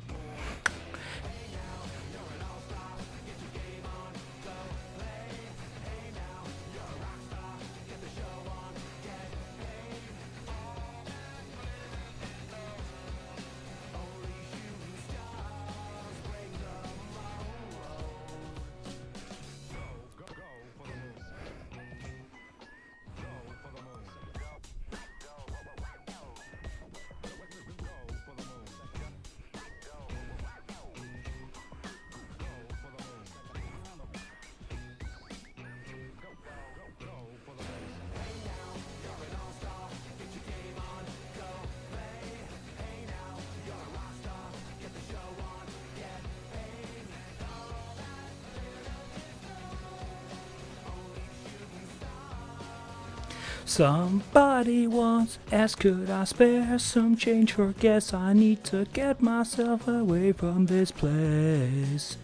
Somebody once asked, could I spare some change for gas? I need to get myself away from this place.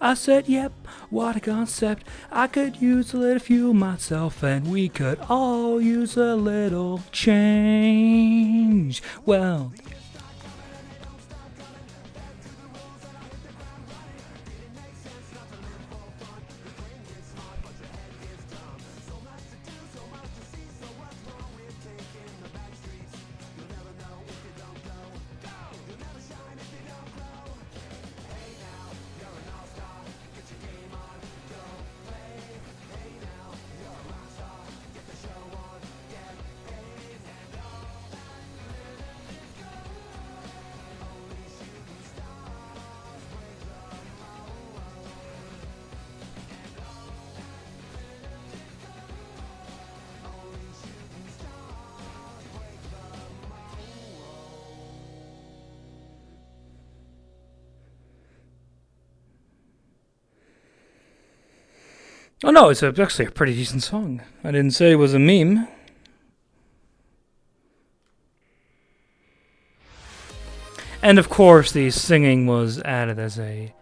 I said, yep, what a concept. I could use a little fuel myself, and we could all use a little change. Well, Oh no, it's actually a pretty decent song. I didn't say it was a meme. And of course, the singing was added as a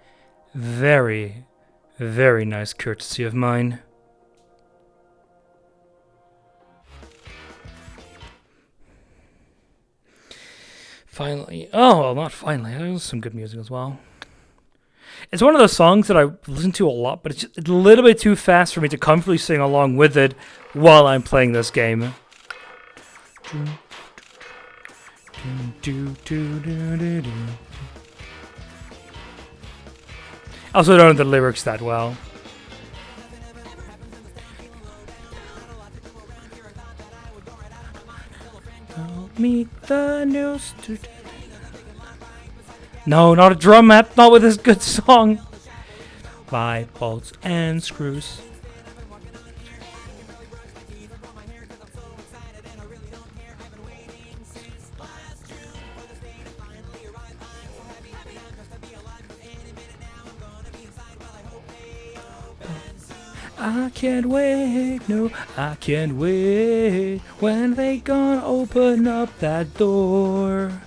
very, very nice courtesy of mine. Finally. Oh, well, not finally. There's some good music as well. It's one of those songs that I listen to a lot, but it's just a little bit too fast for me to comfortably sing along with it while I'm playing this game. I also don't know the lyrics that well. Meet the news. No, not a drum map, not with this good song. By bolts and screws. I can't wait, no, I can't wait. When they gonna open up that door?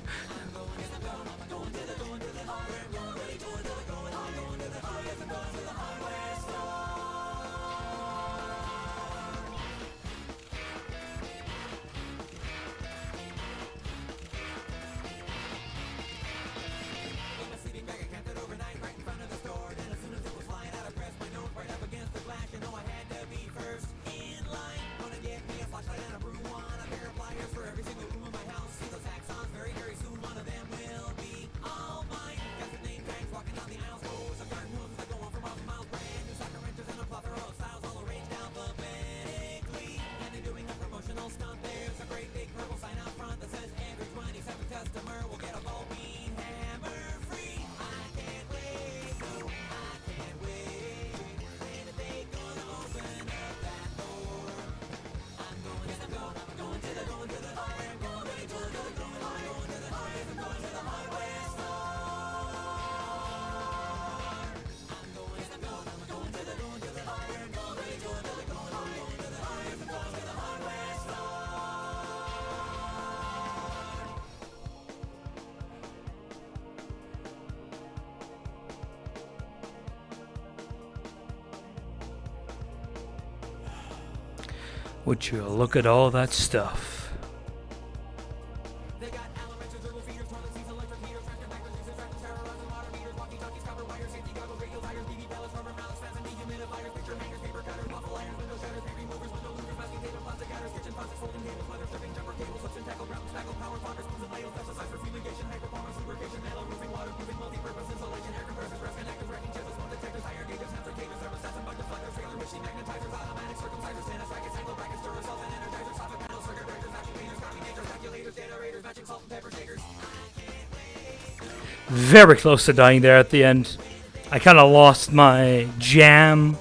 Would you look at all that stuff? Very close to dying there at the end. I kind of lost my jam.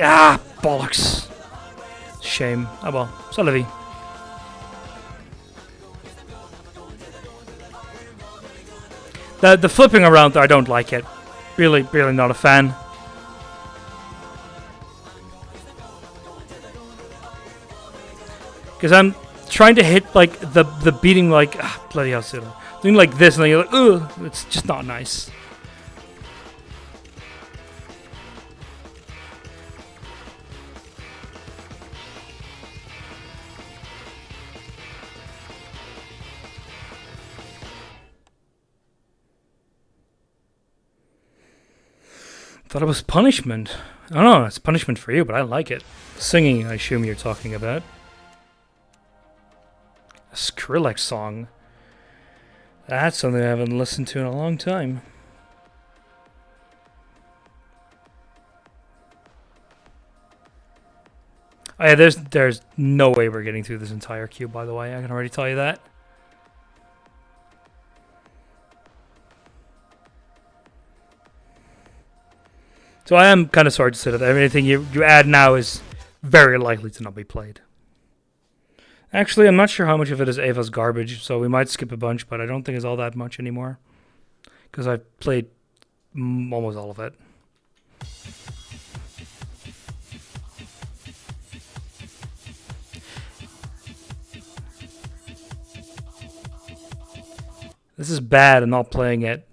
Ah, bollocks. Shame. Oh well, c'est la vie. The flipping around, I don't like it. Really not a fan. Because I'm trying to hit like the beating like bloody hell, doing like this and then you're like ugh, it's just not nice. Thought it was punishment. I don't know, it's punishment for you, but I like it. Singing, I assume you're talking about. A Skrillex song. That's something I haven't listened to in a long time. Oh yeah, there's no way we're getting through this entire queue, by the way. I can already tell you that. So I am kind of sorry to say that anything you add now is very likely to not be played. Actually, I'm not sure how much of it is Ava's garbage, so we might skip a bunch, but I don't think it's all that much anymore. Because I've played almost all of it. This is bad. I'm not playing it.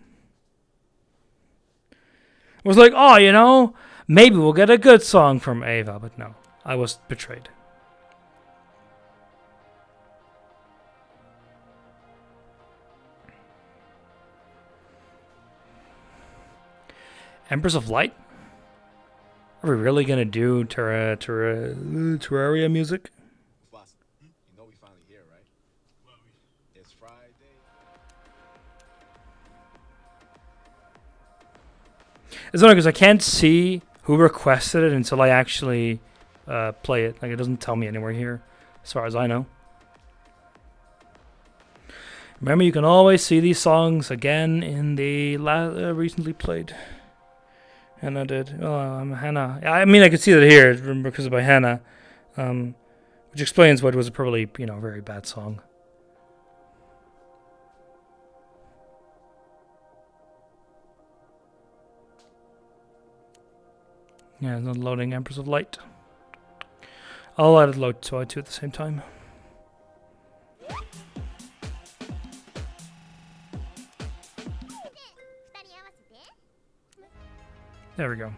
I was like, oh, maybe we'll get a good song from Ava, but no, I was betrayed. Empress of Light? Are we really gonna do Terraria music? You know we finally here, right? It's Friday. It's only because I can't see who requested it until I actually play it. Like, it doesn't tell me anywhere here, as far as I know. Remember, you can always see these songs again in the recently played. Hannah did. Oh, Hannah. I mean, I could see that here because of my Hannah, which explains what was a probably very bad song. Yeah, it's not loading Empress of Light. I'll let it load so I do at the same time. There we go.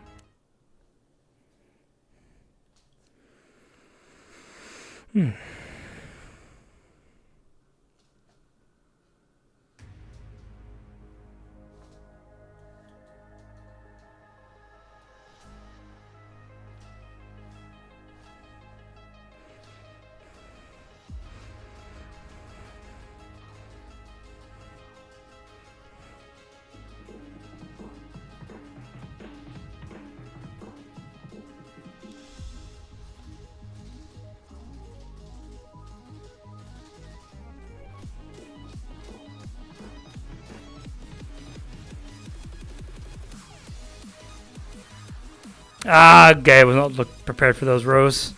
Okay, I was not prepared for those rows.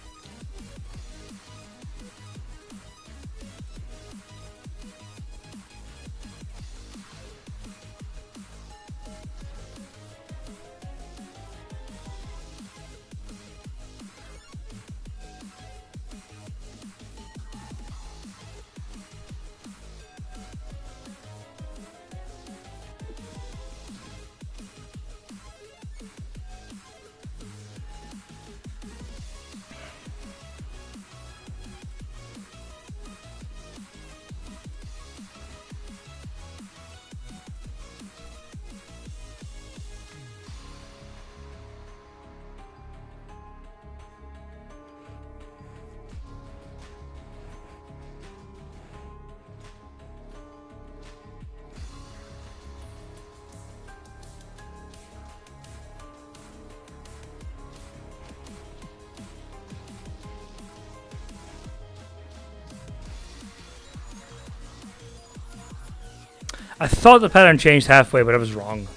I thought the pattern changed halfway, but I was wrong.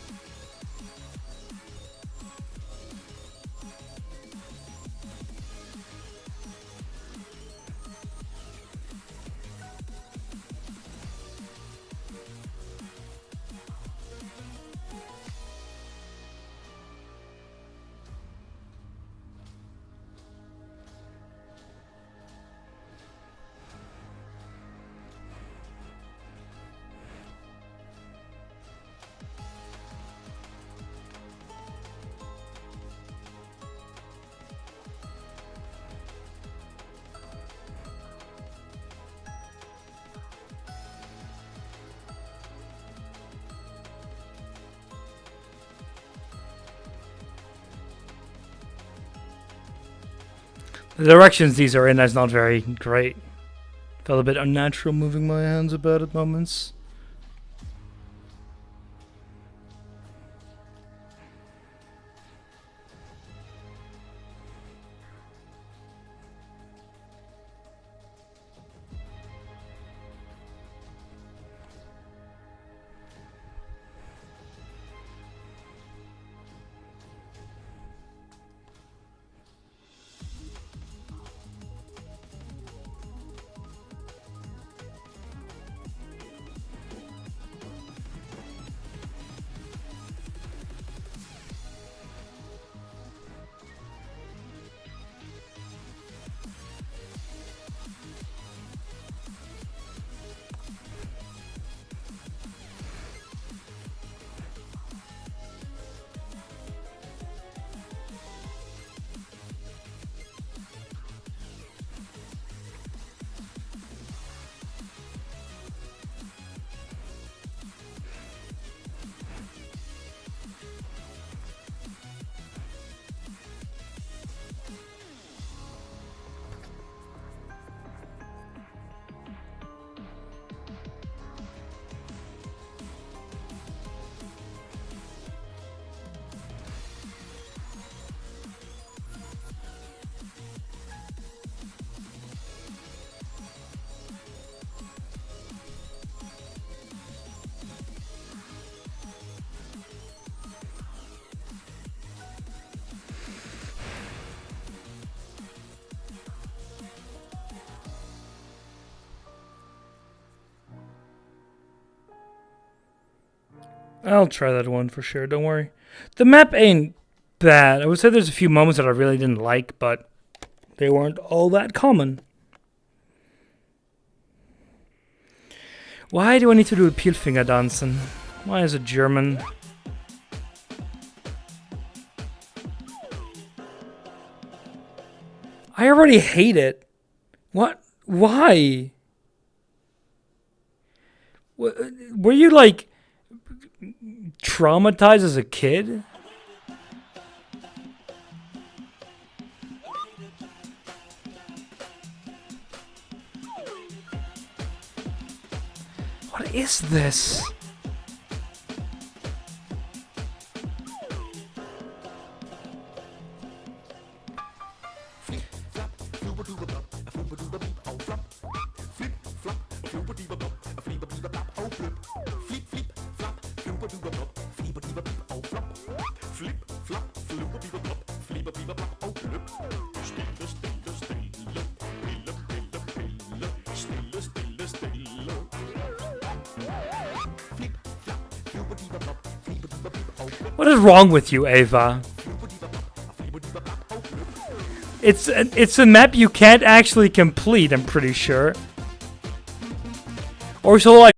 The directions these are in is not very great. Felt a bit unnatural moving my hands about at moments. I'll try that one for sure. Don't worry. The map ain't bad. I would say there's a few moments that I really didn't like, but they weren't all that common. Why do I need to do a Peelfinger dancing? Why is it German? I already hate it. What? Why? Were you like traumatized as a kid? What is this? What is wrong with you, Ava? It's a map you can't actually complete, I'm pretty sure. Or so like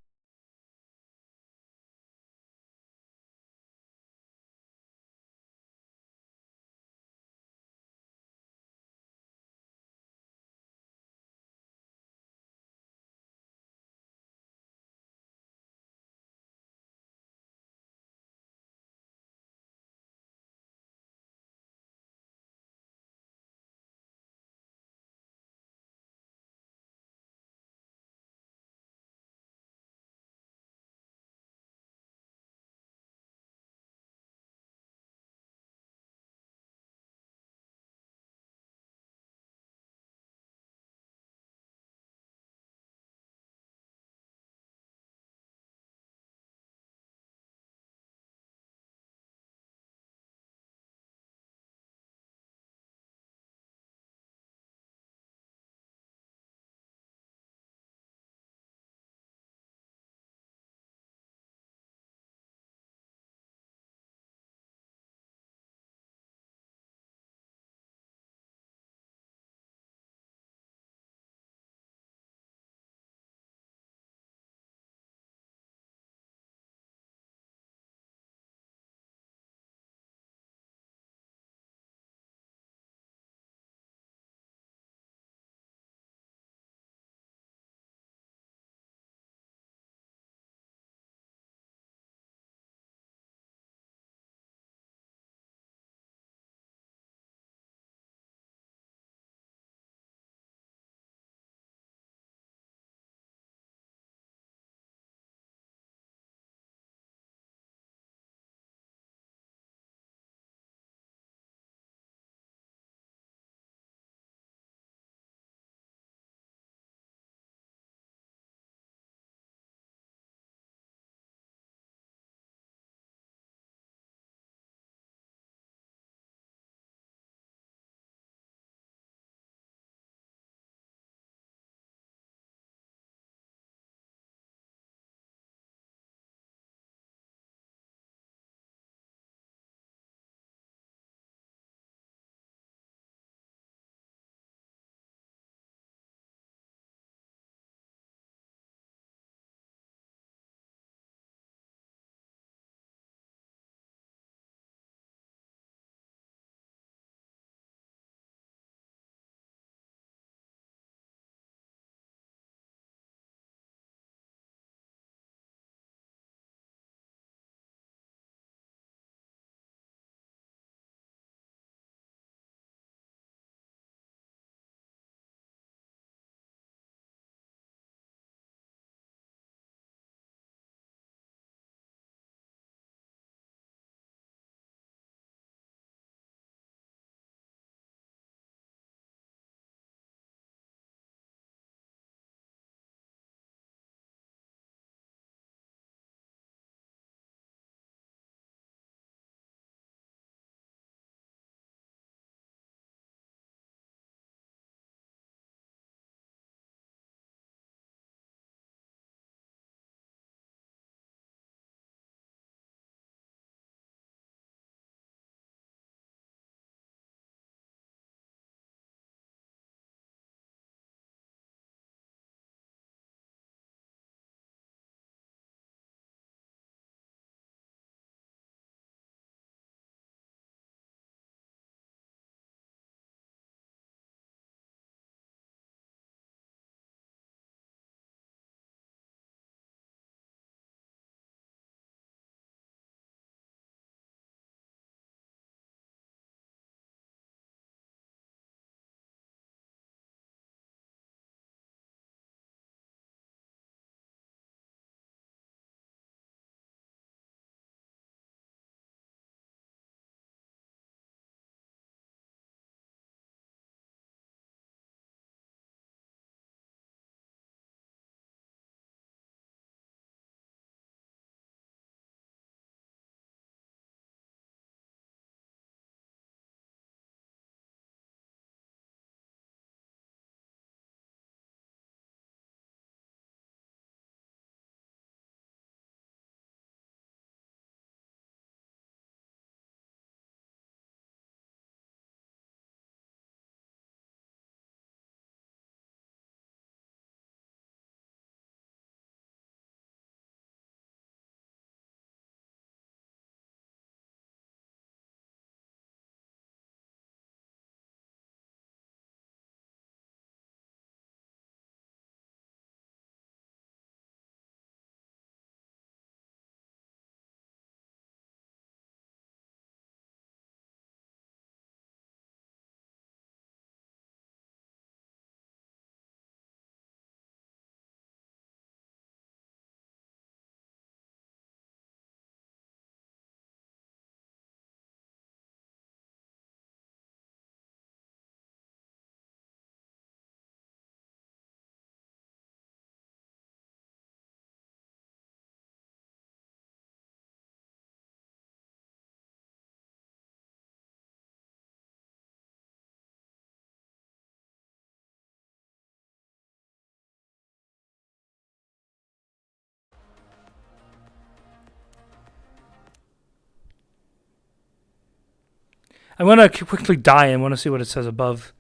I'm gonna quickly die and want to see what it says above.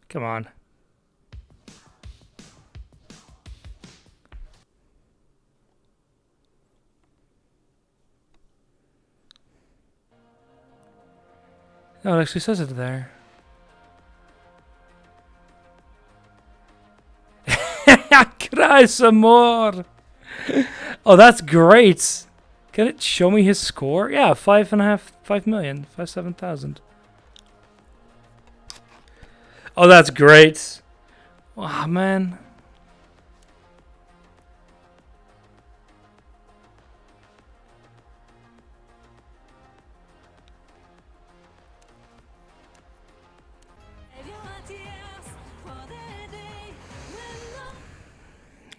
Come on. Oh, it actually says it there. Cry some more. Oh, that's great. Can it show me his score? Yeah, 5,700,000. Oh, that's great. Oh, man.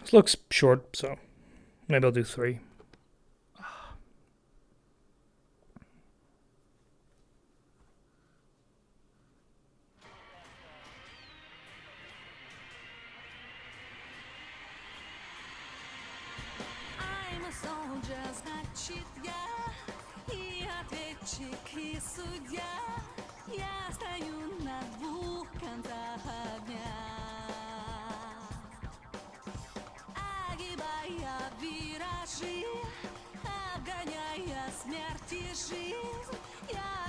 This looks short, so maybe I'll do 3.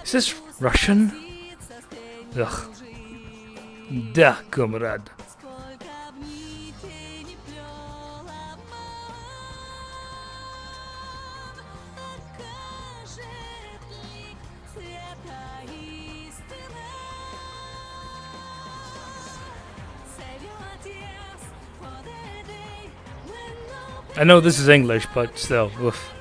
Is this Russian? Ugh. Да, комрад. I know this is English, but still, oof.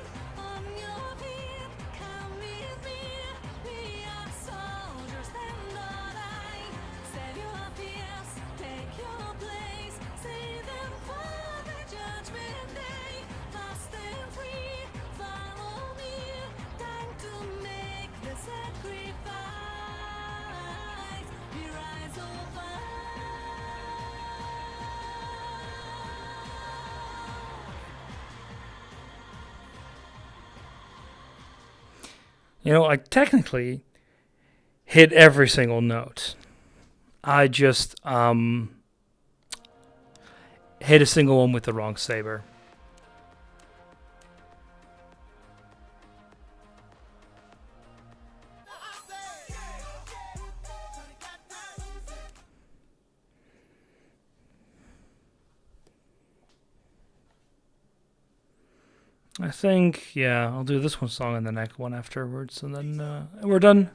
You know, I technically hit every single note. I just hit a single one with the wrong saber. I think, yeah, I'll do this one song and the next one afterwards, and then we're done.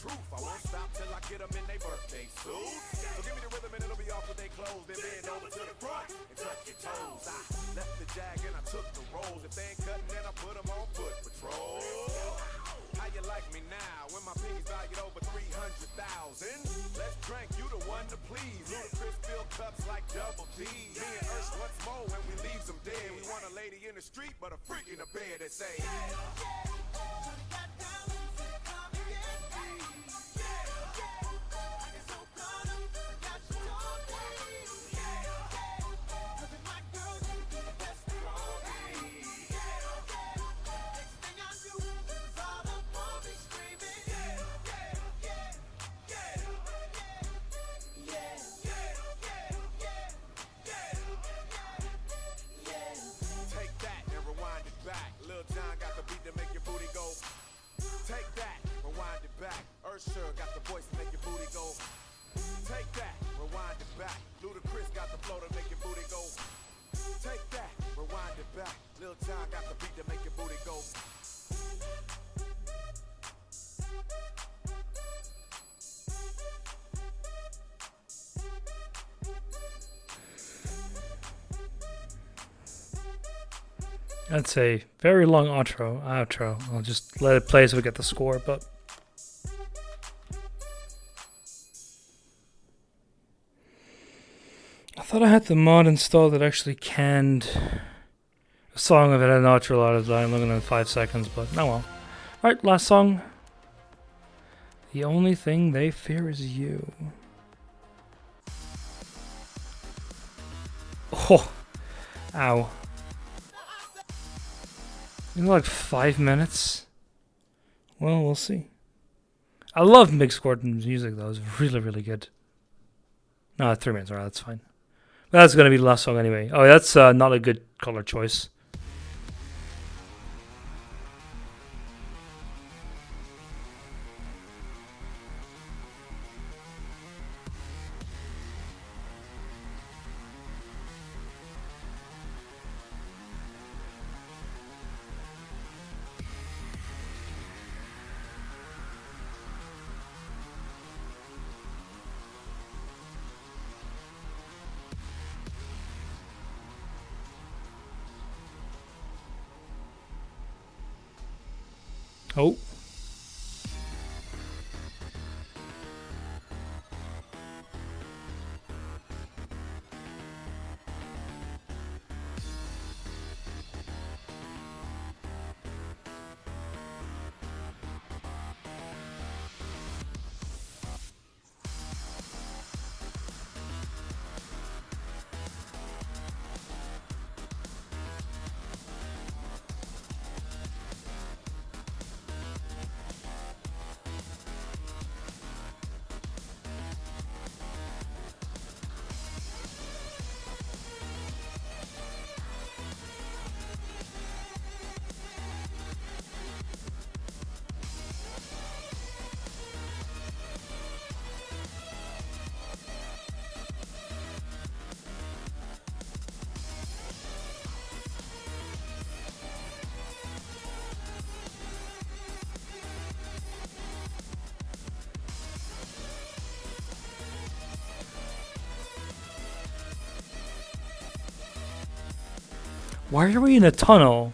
truth. I won't stop till I get them in their birthday suits. So give me the rhythm and it'll be off with their clothes. Then bend over to the front and touch your toes. I left the jag and I took the rolls. If they ain't cutting, then I put them on foot patrol. How you like me now when my piggy's valued over 300,000? Let's drink, you the one to please. Ludacris fill cups like double D. Me and Ursh once more when we leaves them dead. We want a lady in the street, but a freak in the bed that say, take that and rewind it back. Lil Jon got the beat to make your booty go. Take that, rewind it back. Ursher got the voice to make your booty go. Take that, rewind it back. Ludacris got the flow to make your booty go. Take that, rewind it back. Lil Jon got the beat to make your booty go. That's a very long outro. I'll just let it play so we get the score, but I thought I had the mod installed that actually canned a song if it had an outro a lot of the time, longer than 5 seconds, but no well. Alright, last song. The only thing they fear is you. Oh, ow. In like 5 minutes? Well, we'll see. I love Mick Gordon's music though, it's really, really good. No, 3 minutes, alright, that's fine. That's gonna be the last song anyway. Oh, that's not a good color choice. Oh. Why are we in a tunnel?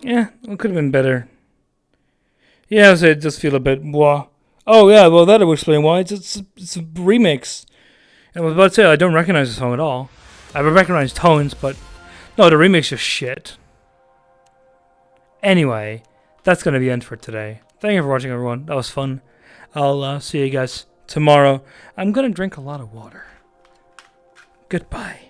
Yeah, it could have been better. Yeah, so it just feel a bit wah. Oh yeah, well that would explain why it's a remix. And I was about to say I don't recognize the song at all. I recognize tones, but no, the remix is shit. Anyway, that's gonna be the end for today. Thank you for watching, everyone. That was fun. I'll see you guys tomorrow. I'm gonna drink a lot of water. Goodbye.